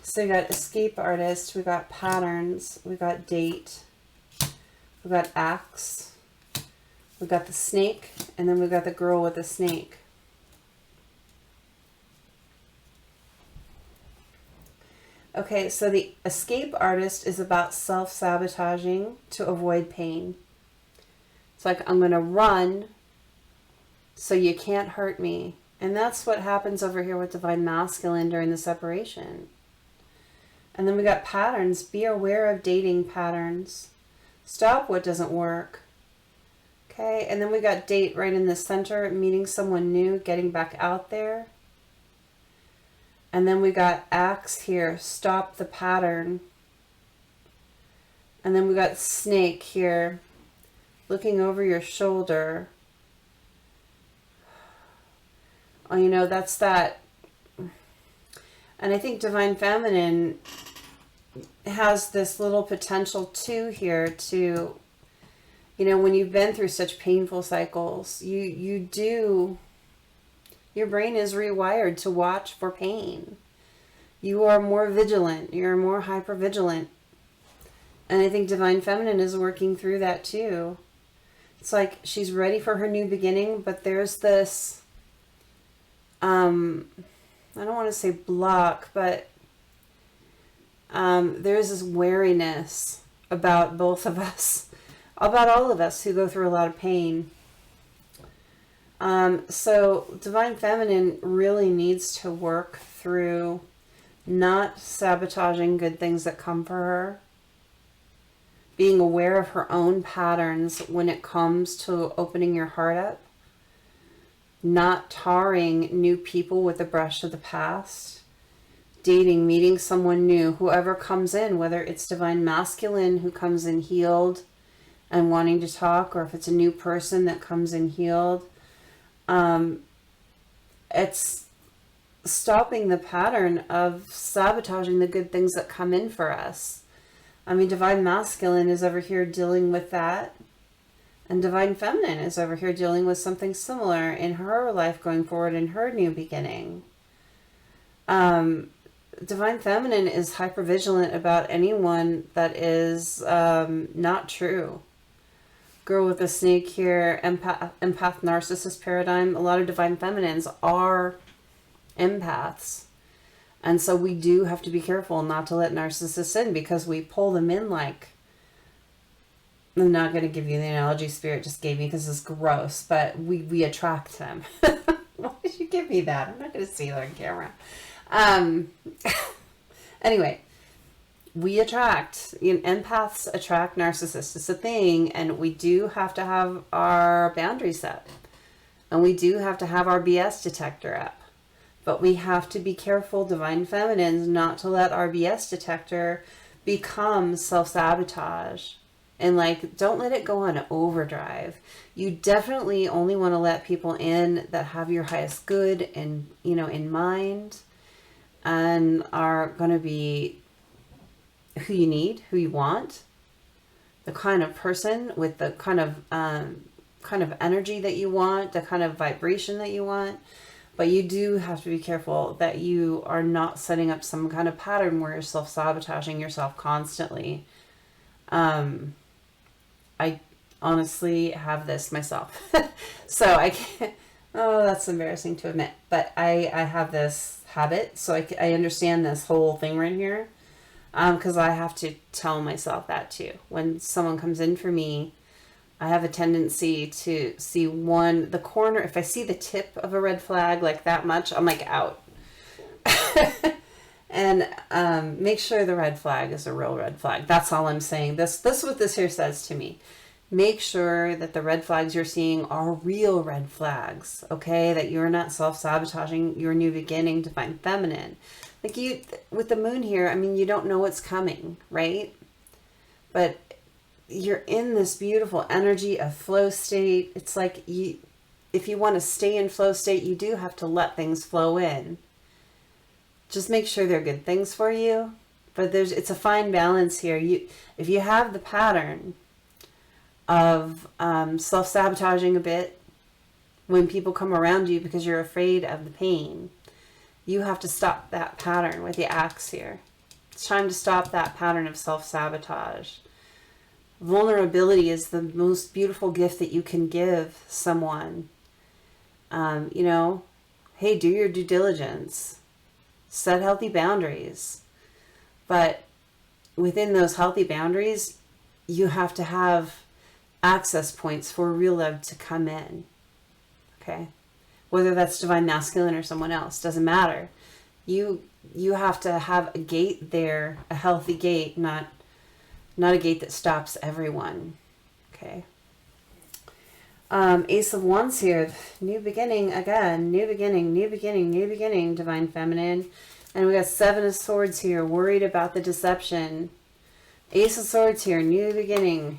Speaker 2: So we got Escape Artist, we got Patterns, we got Date, we got Axe, we got the Snake, and then we got the Girl with the Snake. Okay, so the Escape Artist is about self-sabotaging to avoid pain. It's like, I'm going to run so you can't hurt me. And that's what happens over here with Divine Masculine during the separation. And then we got Patterns. Be aware of dating patterns. Stop what doesn't work. Okay, and then we got Date right in the center, meeting someone new, getting back out there. And then we got Axe here, stop the pattern. And then we got snake here, looking over your shoulder. Oh, you know, that's that. And I think Divine Feminine has this little potential too here to, you know, when you've been through such painful cycles, your brain is rewired to watch for pain. You are more vigilant. You're more hyper vigilant. And I think Divine Feminine is working through that too. It's like she's ready for her new beginning, but there's this, I don't want to say block, but there's this wariness about both of us, about all of us who go through a lot of pain. So Divine Feminine really needs to work through not sabotaging good things that come for her, being aware of her own patterns when it comes to opening your heart up, not tarring new people with the brush of the past, dating, meeting someone new, whoever comes in, whether it's Divine Masculine who comes in healed and wanting to talk, or if it's a new person that comes in healed. It's stopping the pattern of sabotaging the good things that come in for us. I mean, Divine Masculine is over here dealing with that, and Divine Feminine is over here dealing with something similar in her life going forward in her new beginning. Divine Feminine is hypervigilant about anyone that is not true. Girl with the snake here, empath narcissist paradigm. A lot of Divine Feminines are empaths. And so we do have to be careful not to let narcissists in, because we pull them in like, I'm not going to give you the analogy Spirit just gave me because it's gross, but we attract them. Why did you give me that? I'm not going to see that on camera. Anyway, we attract, empaths attract narcissists. It's a thing, and we do have to have our boundaries up, and we do have to have our BS detector up, but we have to be careful, Divine Feminines, not to let our BS detector become self-sabotage, and like, don't let it go on overdrive. You definitely only want to let people in that have your highest good in mind, and are going to be who you need, who you want, the kind of person with the kind of energy that you want, the kind of vibration that you want. But you do have to be careful that you are not setting up some kind of pattern where you're self-sabotaging yourself constantly. I honestly have this myself. So I can't, oh, that's embarrassing to admit, but I have this habit. So I understand this whole thing right here. Because I have to tell myself that too. When someone comes in for me, I have a tendency to see the corner. If I see the tip of a red flag like that much, I'm like out. And make sure the red flag is a real red flag. That's all I'm saying. This is what this here says to me. Make sure that the red flags you're seeing are real red flags, okay? That you're not self-sabotaging your new beginning, Divine Feminine. Like with the moon here, I mean, you don't know what's coming, right? But you're in this beautiful energy of flow state. It's like if you want to stay in flow state, you do have to let things flow in. Just make sure they're good things for you. But it's a fine balance here. If you have the pattern of self-sabotaging a bit when people come around you because you're afraid of the pain, you have to stop that pattern with the axe here. It's time to stop that pattern of self-sabotage. Vulnerability is the most beautiful gift that you can give someone. Hey, do your due diligence. Set healthy boundaries. But within those healthy boundaries, you have to have access points for real love to come in. Okay? Whether that's Divine Masculine or someone else, doesn't matter. You have to have a gate there, a healthy gate, not a gate that stops everyone. Okay. Ace of Wands here, new beginning again, new beginning, new beginning, new beginning, Divine Feminine. And we got Seven of Swords here, worried about the deception. Ace of Swords here, new beginning.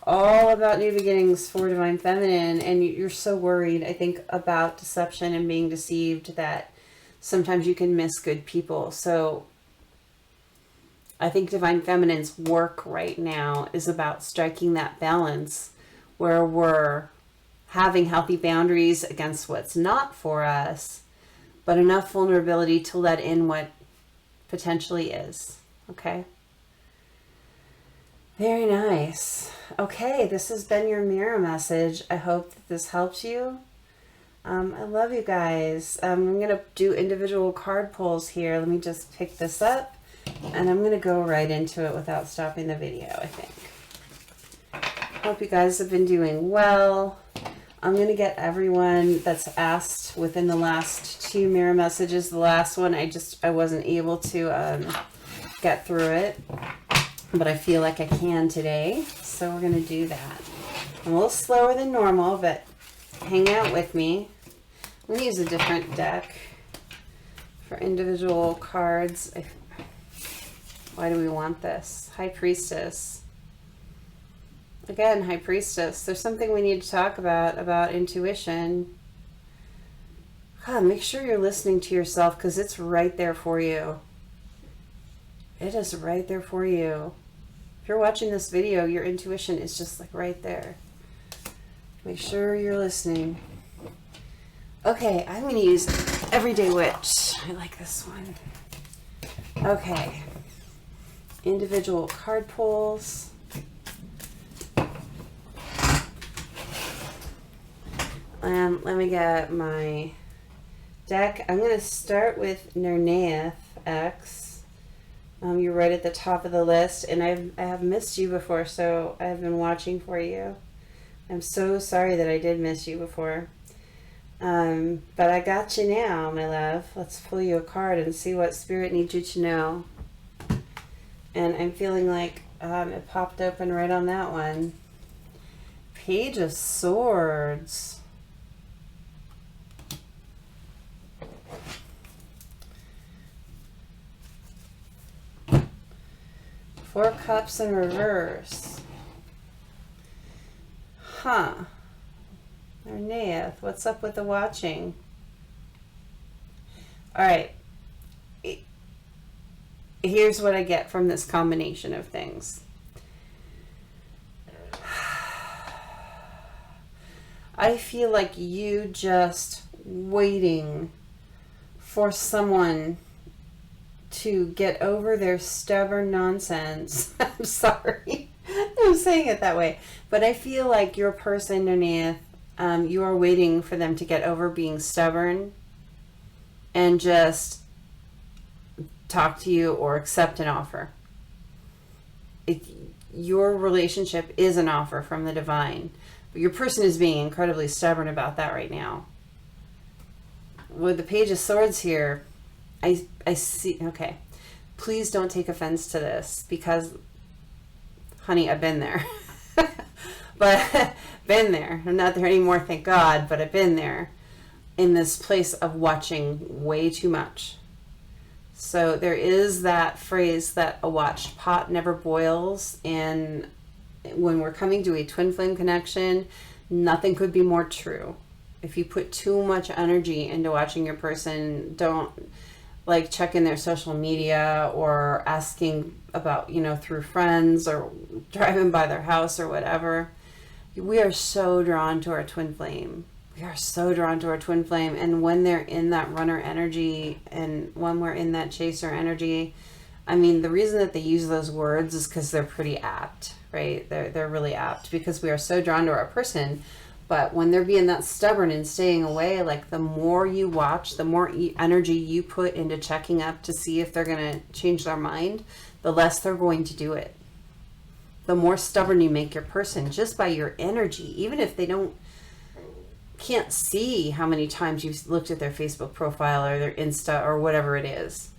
Speaker 2: All about new beginnings for Divine Feminine. And you're so worried, I think, about deception and being deceived that sometimes you can miss good people. So I think Divine Feminine's work right now is about striking that balance where we're having healthy boundaries against what's not for us, but enough vulnerability to let in what potentially is. Okay? Very nice. Okay, this has been your mirror message. I hope that this helps you. I love you guys. I'm going to do individual card pulls here. Let me just pick this up, and I'm going to go right into it without stopping the video, I think. Hope you guys have been doing well. I'm going to get everyone that's asked within the last 2 mirror messages. The last one, I wasn't able to get through it, but I feel like I can today. So we're going to do that. I'm a little slower than normal, but hang out with me. I'm going to use a different deck for individual cards. Why do we want this? High Priestess. Again, High Priestess. There's something we need to talk about intuition. God, make sure you're listening to yourself because it's right there for you. It is right there for you. If you're watching this video, your intuition is just like right there. Make sure you're listening. Okay, I'm going to use Everyday Witch. I like this one. Okay. Individual card pulls. Let me get my deck. I'm going to start with 𝗟𝗜𝗏𝗥𝗖𝗛𝗪. You're right at the top of the list, and I have missed you before, so I've been watching for you. I'm so sorry that I did miss you before. But I got you now, my love. Let's pull you a card and see what Spirit needs you to know. And I'm feeling like it popped open right on that one. Page of Swords. Four Cups in reverse. Huh. 𝗟𝗏𝗏𝗥𝗖𝗛𝗪, what's up with the watching? Alright. Here's what I get from this combination of things. I feel like you just waiting for someone to get over their stubborn nonsense. I'm sorry. I'm saying it that way. But I feel like your person, 𝗟𝗏𝗏𝗥𝗖𝗛𝗪, you are waiting for them to get over being stubborn and just talk to you or accept an offer. Your relationship is an offer from the divine. But your person is being incredibly stubborn about that right now. With the Page of Swords here, I see, okay, please don't take offense to this because, honey, I've been there. But, been there. I'm not there anymore, thank God, but I've been there in this place of watching way too much. So there is that phrase that a watched pot never boils, and when we're coming to a twin flame connection, nothing could be more true. If you put too much energy into watching your person, don't like checking their social media or asking about, through friends or driving by their house or whatever. We are so drawn to our twin flame. We are so drawn to our twin flame. And when they're in that runner energy and when we're in that chaser energy, I mean, the reason that they use those words is because they're pretty apt, right? They're really apt because we are so drawn to our person. But when they're being that stubborn and staying away, like the more you watch, the more energy you put into checking up to see if they're going to change their mind, the less they're going to do it. The more stubborn you make your person just by your energy, even if they can't see how many times you've looked at their Facebook profile or their Insta or whatever it is.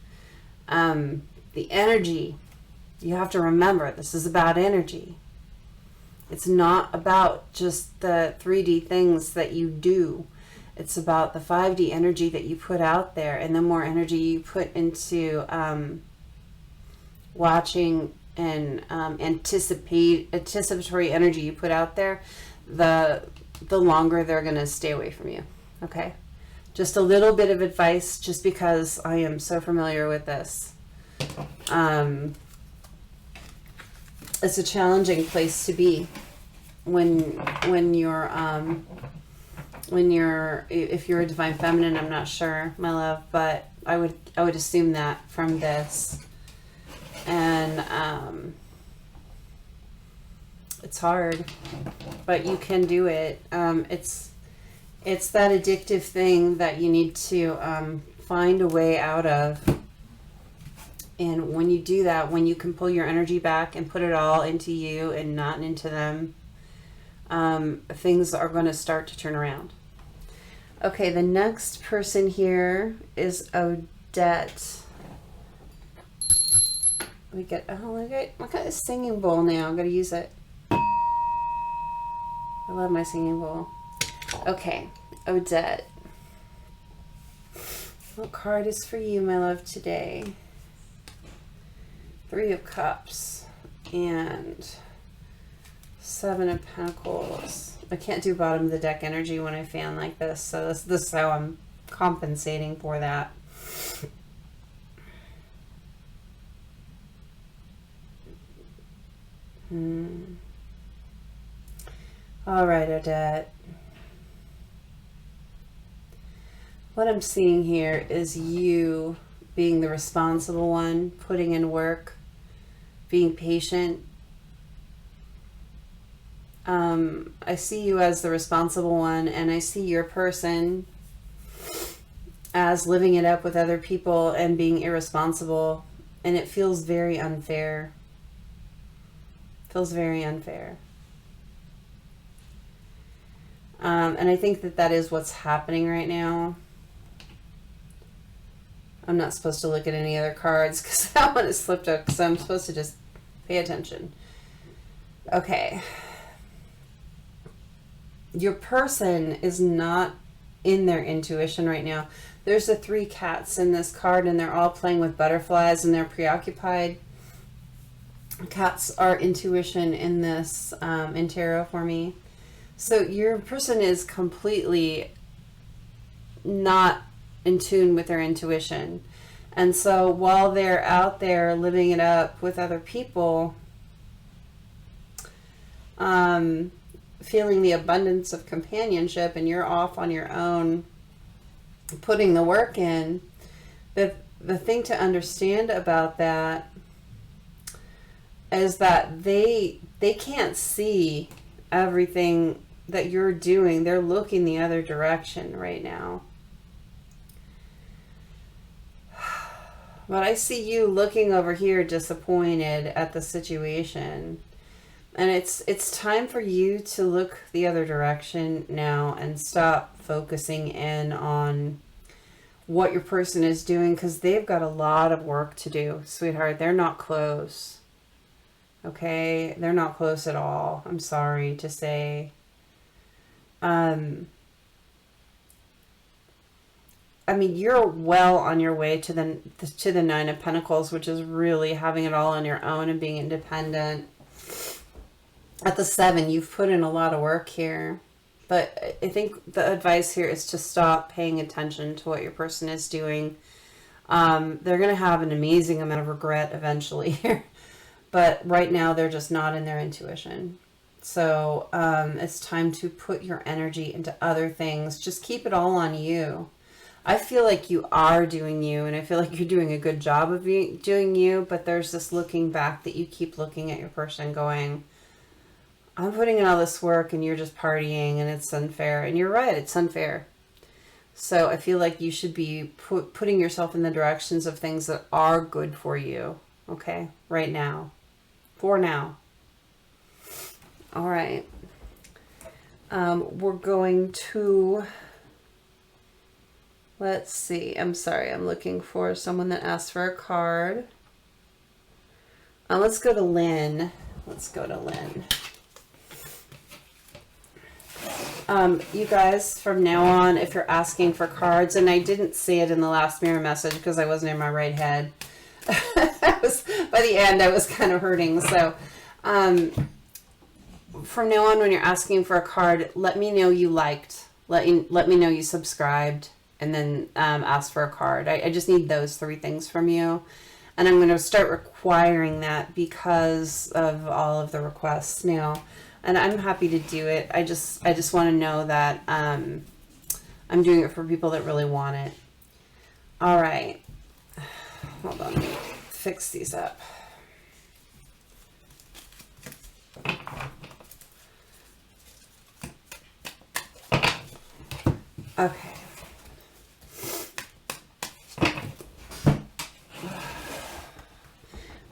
Speaker 2: The energy, you have to remember, this is about energy. It's not about just the 3D things that you do. It's about the 5D energy that you put out there, and the more energy you put into watching and anticipatory energy you put out there, the longer they're going to stay away from you. Okay? Just a little bit of advice, just because I am so familiar with this. It's a challenging place to be when you're if you're a divine feminine. I'm not sure, my love, but I would assume that from this. And it's hard, but you can do it. It's that addictive thing that you need to find a way out of. And when you do that, when you can pull your energy back and put it all into you and not into them, things are going to start to turn around. Okay, the next person here is Odette. We get, oh, look at this singing bowl now. I'm going to use it. I love my singing bowl. Okay, Odette. What card is for you, my love, today? 3 of Cups and 7 of Pentacles. I can't do bottom of the deck energy when I fan like this, so this is how I'm compensating for that. All right, Odette. What I'm seeing here is you being the responsible one, putting in work, being patient. I see you as the responsible one, and I see your person as living it up with other people and being irresponsible, and it feels very unfair. Feels very unfair. And I think that is what's happening right now. I'm not supposed to look at any other cards because that one is slipped up, so I'm supposed to just pay attention. Okay. Your person is not in their intuition right now. There's the 3 cats in this card, and they're all playing with butterflies, and they're preoccupied. Cats are intuition in this, in tarot for me. So your person is completely not in tune with their intuition. And so while they're out there living it up with other people, feeling the abundance of companionship, and you're off on your own putting the work in, the thing to understand about that is that they can't see everything that you're doing. They're looking the other direction right now. But I see you looking over here disappointed at the situation. And it's time for you to look the other direction now and stop focusing in on what your person is doing, because they've got a lot of work to do, sweetheart. They're not close. Okay? They're not close at all. I'm sorry to say. I mean, you're well on your way to the 9 of Pentacles, which is really having it all on your own and being independent. At the 7, you've put in a lot of work here. But I think the advice here is to stop paying attention to what your person is doing. They're going to have an amazing amount of regret eventually here. But right now, they're just not in their intuition. So it's time to put your energy into other things. Just keep it all on you. I feel like you are doing you, and I feel like you're doing a good job of doing you, but there's this looking back that you keep looking at your person going, I'm putting in all this work and you're just partying and it's unfair. And you're right, it's unfair. So I feel like you should be putting yourself in the directions of things that are good for you, okay, right now, for now. All right. We're going to... Let's see. I'm sorry. I'm looking for someone that asked for a card. Let's go to Lynn. Let's go to Lynn. You guys, from now on, if you're asking for cards, and I didn't see it in the last mirror message because I wasn't in my right head, By the end, I was kind of hurting. So from now on, when you're asking for a card, let me know you liked. Let me know you subscribed. And then ask for a card. I just need those 3 things from you. And I'm going to start requiring that because of all of the requests now. And I'm happy to do it. I just want to know that I'm doing it for people that really want it. All right. Hold on. Let me fix these up. Okay.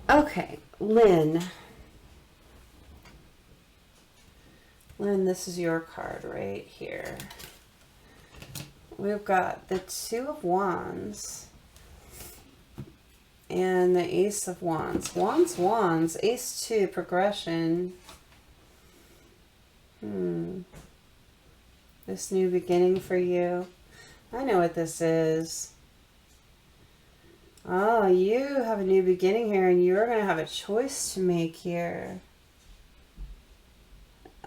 Speaker 2: Okay, Lynn. Lynn, this is your card right here. We've got the 2 of Wands and the Ace of Wands. Wands, Ace 2, progression. This new beginning for you. I know what this is. Oh, you have a new beginning here, and you're going to have a choice to make here.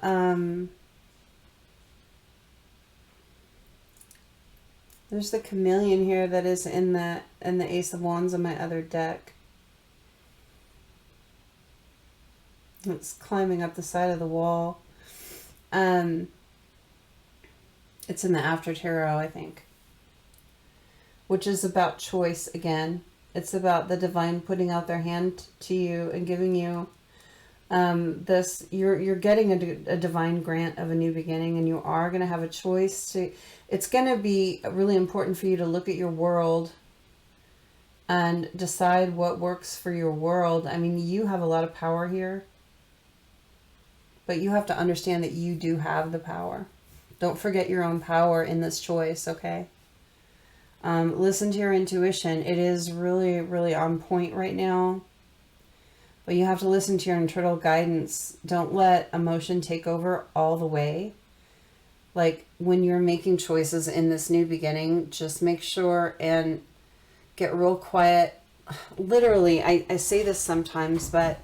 Speaker 2: There's the chameleon here that is in the Ace of Wands on my other deck. It's climbing up the side of the wall. It's in the After Tarot, I think. Which is about choice again. It's about the divine putting out their hand to you and giving you this. You're getting a divine grant of a new beginning, and you are going to have a choice to. It's going to be really important for you to look at your world and decide what works for your world. I mean, you have a lot of power here, but you have to understand that you do have the power. Don't forget your own power in this choice, okay? Listen to your intuition. It is really, really on point right now. But you have to listen to your internal guidance. Don't let emotion take over all the way. Like when you're making choices in this new beginning, just make sure and get real quiet. Literally, I say this sometimes, but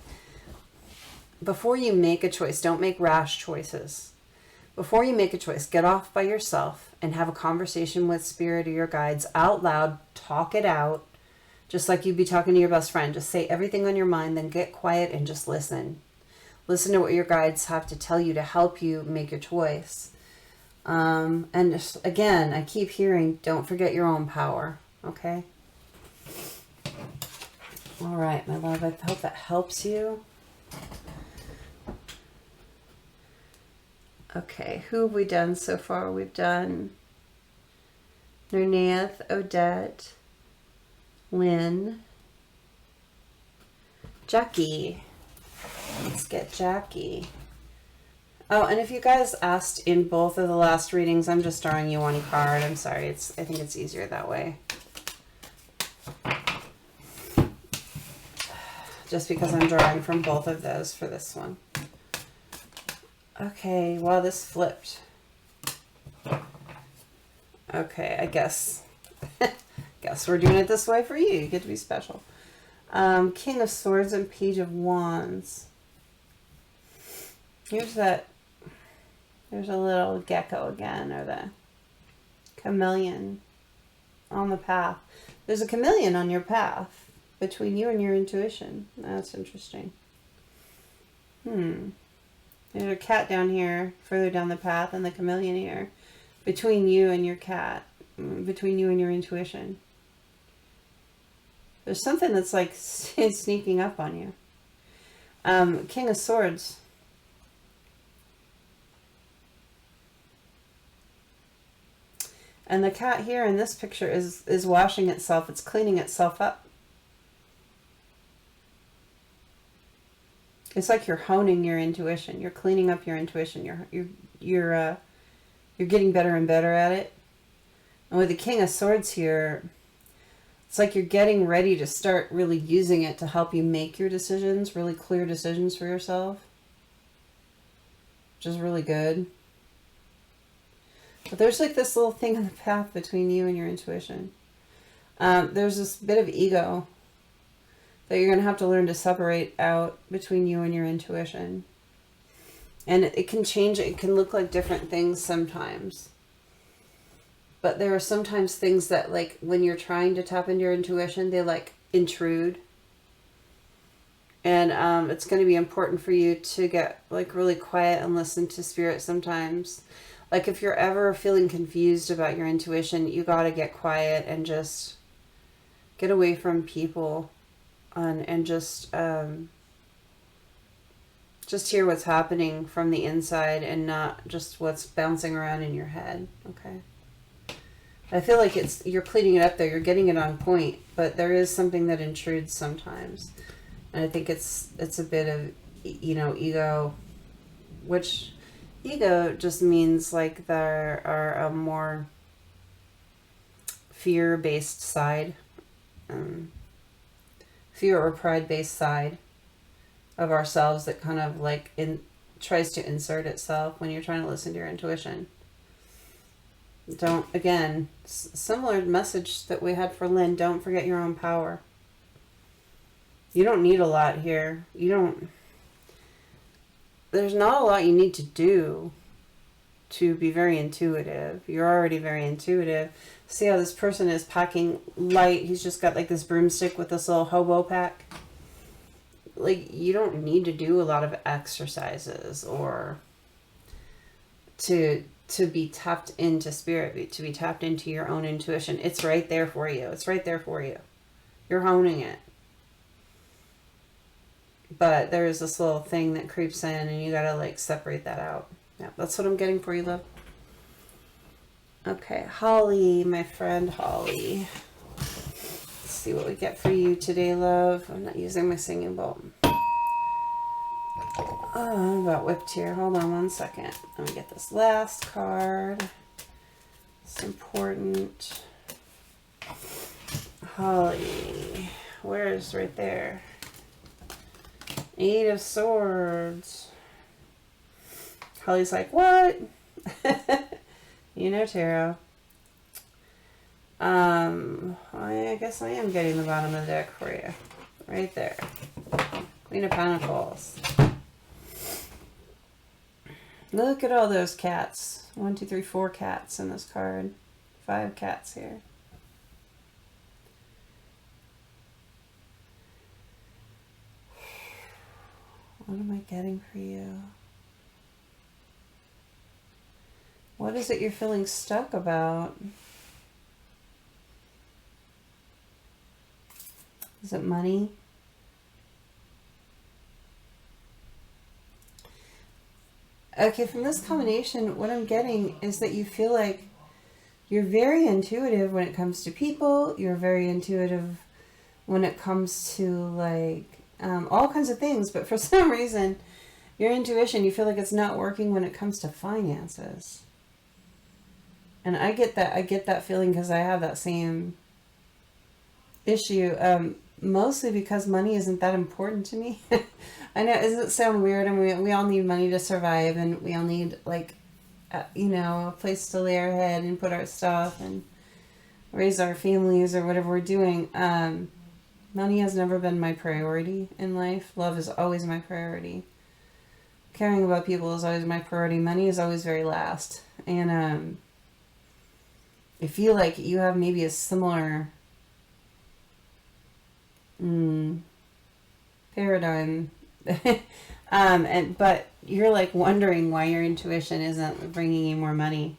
Speaker 2: before you make a choice, don't make rash choices. Before you make a choice, get off by yourself and have a conversation with spirit or your guides out loud. Talk it out, just like you'd be talking to your best friend. Just say everything on your mind, then get quiet and just listen. Listen to what your guides have to tell you to help you make your choice. And just, again, I keep hearing, don't forget your own power, okay? All right, my love, I hope that helps you. Okay, who have we done so far? We've done 値, Odette, Lynn, Jackie. Let's get Jackie. Oh, and if you guys asked in both of the last readings, I'm just drawing you one card. I'm sorry. I think it's easier that way. Just because I'm drawing from both of those for this one. Okay, wow, this flipped. Okay, I guess we're doing it this way for you. You get to be special. King of Swords and Page of Wands. Here's that. There's a little gecko again, or the chameleon on the path. There's a chameleon on your path between you and your intuition. That's interesting. There's a cat down here, further down the path, and the chameleon here. Between you and your cat. Between you and your intuition. There's something that's like sneaking up on you. King of Swords. And the cat here in this picture is washing itself. It's cleaning itself up. It's like you're honing your intuition. You're cleaning up your intuition. You're getting better and better at it. And with the King of Swords here, it's like you're getting ready to start really using it to help you make your decisions, really clear decisions for yourself. Which is really good. But there's like this little thing on the path between you and your intuition. There's this bit of ego. that you're going to have to learn to separate out between you and your intuition. And it can change. It can look like different things sometimes. But there are sometimes things that, like, when you're trying to tap into your intuition, they, like, intrude. And it's going to be important for you to get, like, really quiet and listen to spirit sometimes. Like, if you're ever feeling confused about your intuition, you got to get quiet and just get away from people and just hear what's happening from the inside and not just what's bouncing around in your head, okay? I feel like you're cleaning it up there, you're getting it on point, but there is something that intrudes sometimes. And I think it's a bit of, you know, ego, which ego just means like there are a more fear-based side, fear or pride-based side of ourselves that kind of like tries to insert itself when you're trying to listen to your intuition. Don't, again, similar message that we had for Lynn, don't forget your own power. You don't need a lot here. There's not a lot you need to do to be very intuitive. You're already very intuitive. See how this person is packing light. He's just got like this broomstick with this little hobo pack. Like, you don't need to do a lot of exercises or to be tapped into spirit, to be tapped into your own intuition. It's right there for you. It's right there for you. You're honing it. But there's this little thing that creeps in and you gotta like separate that out. Yeah, that's what I'm getting for you, love. Okay, Holly, my friend Holly. Let's see what we get for you today, love. I'm not using my singing bowl. Oh, I'm about whipped here. Hold on one second. Let me get this last card. It's important. Holly. Where's right there? 8 of Swords. Holly's like, what? You know, tarot. I guess I am getting the bottom of the deck for you. Right there. Queen of Pentacles. Look at all those cats. 1, 2, 3, 4 cats in this card. 5 cats here. What am I getting for you? What is it you're feeling stuck about? Is it money? Okay, from this combination, what I'm getting is that you feel like you're very intuitive when it comes to people. You're very intuitive when it comes to like all kinds of things. But for some reason, your intuition, you feel like it's not working when it comes to finances. And I get that feeling because I have that same issue. Mostly because money isn't that important to me. I know, doesn't it sound weird? And we all need money to survive, and we all need like, you know, a place to lay our head and put our stuff and raise our families or whatever we're doing. Money has never been my priority in life. Love is always my priority. Caring about people is always my priority. Money is always very last. And I feel like you have maybe a similar paradigm. But you're like wondering why your intuition isn't bringing you more money.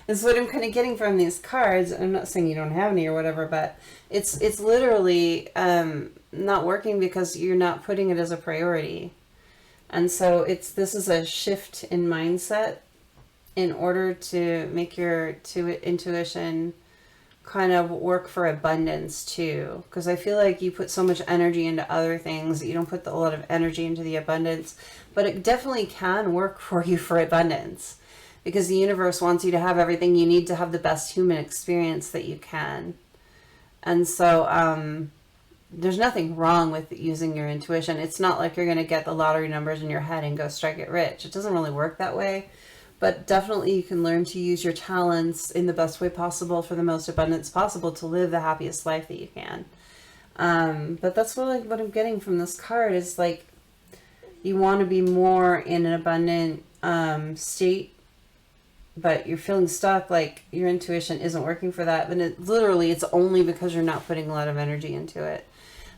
Speaker 2: That's what I'm kind of getting from these cards. I'm not saying you don't have any or whatever, but it's literally not working because you're not putting it as a priority. And so this is a shift in mindset in order to make your intuition kind of work for abundance too. Because I feel like you put so much energy into other things that you don't put a lot of energy into the abundance. But it definitely can work for you for abundance. Because the universe wants you to have everything you need to have the best human experience that you can. And so there's nothing wrong with using your intuition. It's not like you're going to get the lottery numbers in your head and go strike it rich. It doesn't really work that way. But definitely you can learn to use your talents in the best way possible for the most abundance possible to live the happiest life that you can. But that's what I'm getting from this card is like, you want to be more in an abundant state, but you're feeling stuck, like your intuition isn't working for that. But literally, it's only because you're not putting a lot of energy into it.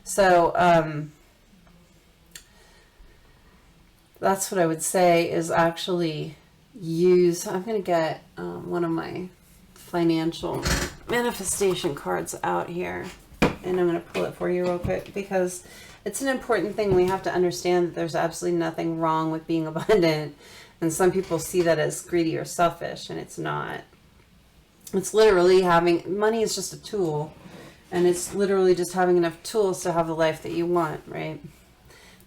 Speaker 2: So that's what I would say is actually use, I'm going to get one of my financial manifestation cards out here, and I'm going to pull it for you real quick, because it's an important thing. We have to understand that there's absolutely nothing wrong with being abundant, and some people see that as greedy or selfish, and it's not. It's literally having, money is just a tool, and it's literally just having enough tools to have the life that you want, right?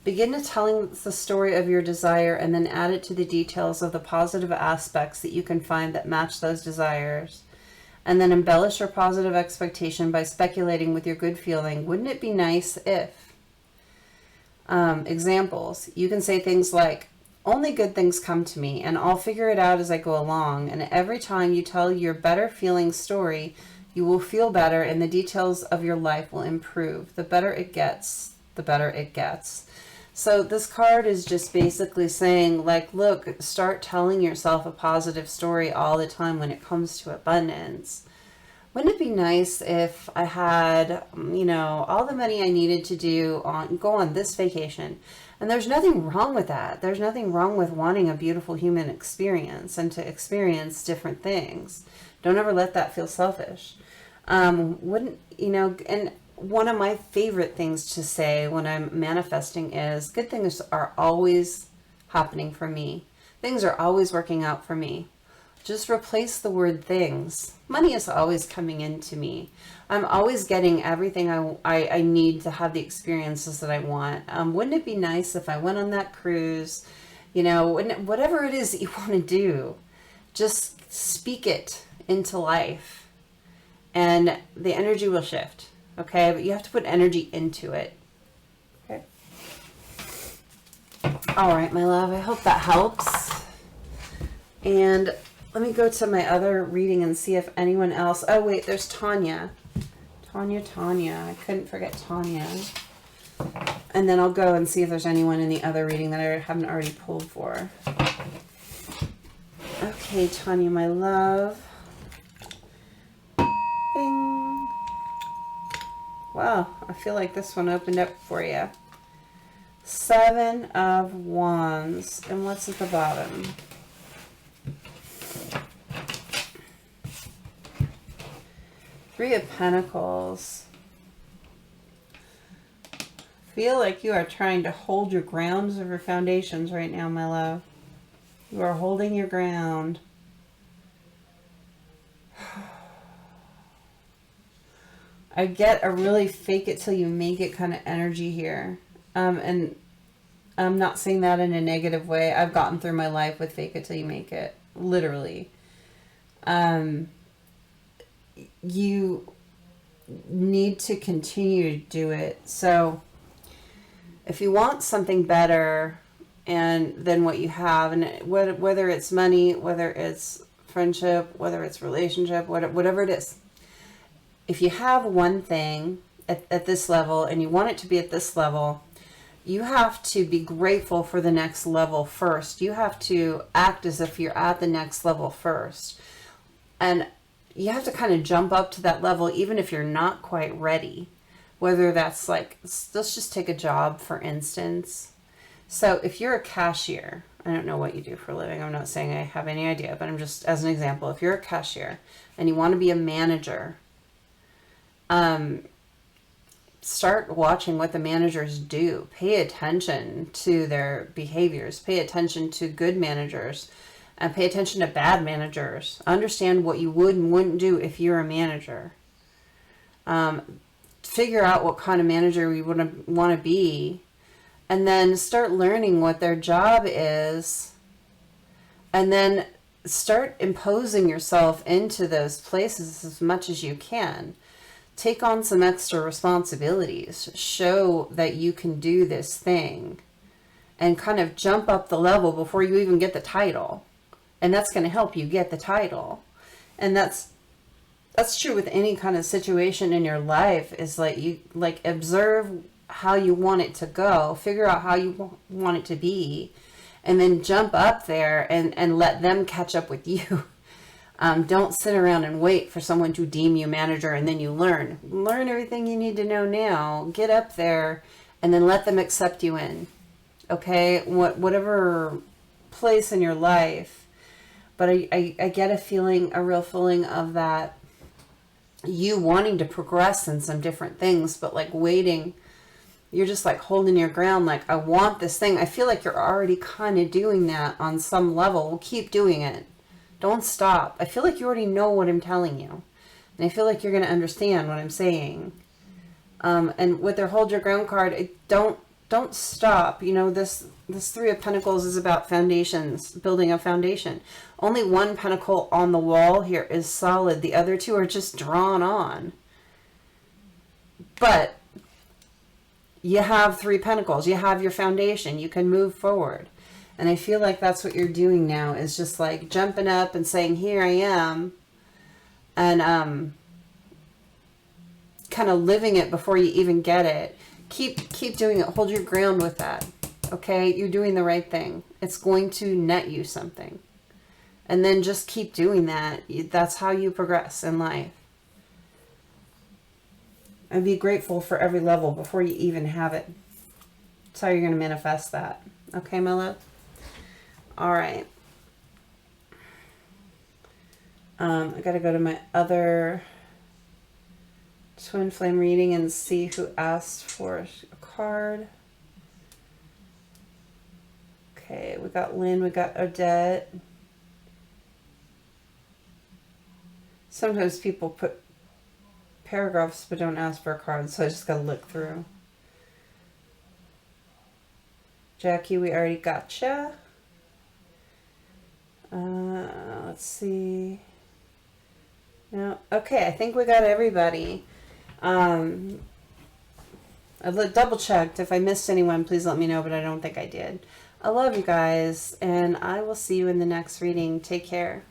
Speaker 2: Begin to telling the story of your desire, and then add it to the details of the positive aspects that you can find that match those desires. And then embellish your positive expectation by speculating with your good feeling. Wouldn't it be nice if? Examples. You can say things like, only good things come to me, and I'll figure it out as I go along. And every time you tell your better feeling story, you will feel better, and the details of your life will improve. The better it gets, the better it gets. So this card is just basically saying, like, look, start telling yourself a positive story all the time when it comes to abundance. Wouldn't it be nice if I had, you know, all the money I needed to go on this vacation? And there's nothing wrong with that. There's nothing wrong with wanting a beautiful human experience and to experience different things. Don't ever let that feel selfish. Wouldn't, you know, and one of my favorite things to say when I'm manifesting is, good things are always happening for me. Things are always working out for me. Just replace the word things. Money is always coming into me. I'm always getting everything I need to have the experiences that I want. Wouldn't it be nice if I went on that cruise? You know, whatever it is that you want to do, just speak it into life, and the energy will shift. Okay, but you have to put energy into it. Okay. All right, my love, I hope that helps. And let me go to my other reading and see if anyone else... Oh, wait, there's Tanya. Tanya. I couldn't forget Tanya. And then I'll go and see if there's anyone in the other reading that I haven't already pulled for. Okay, Tanya, my love. Bing. Wow, I feel like this one opened up for you. 7 of Wands. And what's at the bottom? Three of Pentacles. Feel like you are trying to hold your grounds of your foundations right now, my love. You are holding your ground. I get a really fake it till you make it kind of energy here. And I'm not saying that in a negative way. I've gotten through my life with fake it till you make it. Literally. You need to continue to do it. So if you want something better than what you have, and whether it's money, whether it's friendship, whether it's relationship, whatever it is, if you have one thing at this level and you want it to be at this level, you have to be grateful for the next level first. You have to act as if you're at the next level first. And you have to kind of jump up to that level even if you're not quite ready. Whether that's like, let's just take a job, for instance. So if you're a cashier, I don't know what you do for a living. I'm not saying I have any idea, but I'm just, as an example, if you're a cashier and you want to be a manager, start watching what the managers do. Pay attention to their behaviors. Pay attention to good managers. And pay attention to bad managers. Understand what you would and wouldn't do if you're a manager. Figure out what kind of manager you want to be. And then start learning what their job is. And then start imposing yourself into those places as much as you can. Take on some extra responsibilities. Show that you can do this thing. And kind of jump up the level before you even get the title. And that's going to help you get the title. And that's that's true with any kind of situation in your life, is like you like observe how you want it to go, figure out how you want it to be, and then jump up there and let them catch up with you. Don't sit around and wait for someone to deem you manager and then you learn everything you need to know now. Get up there and then let them accept you in. Okay, whatever place in your life. But I get a real feeling of that, you wanting to progress in some different things, but like waiting, you're just like holding your ground, like, I want this thing. I feel like you're already kind of doing that on some level. Keep doing it. Don't stop. I feel like you already know what I'm telling you. And I feel like you're going to understand what I'm saying. And with their hold your ground card, don't stop. You know, this Three of Pentacles is about foundations, building a foundation. Only one pentacle on the wall here is solid. The other two are just drawn on. But you have Three Pentacles. You have your foundation. You can move forward. And I feel like that's what you're doing now, is just like jumping up and saying, here I am. And kind of living it before you even get it. Keep doing it. Hold your ground with that. Okay? You're doing the right thing. It's going to net you something. And then just keep doing that. That's how you progress in life. And be grateful for every level before you even have it. That's how you're going to manifest that. Okay, my love? All right. I got to go to my other twin flame reading and see who asked for a card. Okay, we got Lynn, we got Odette. Sometimes people put paragraphs but don't ask for a card, so I just got to look through. Jackie, we already gotcha. Let's see. No, okay, I think we got everybody. I double checked. If I missed anyone, please let me know, but I don't think I did. I love you guys, and I will see you in the next reading. Take care.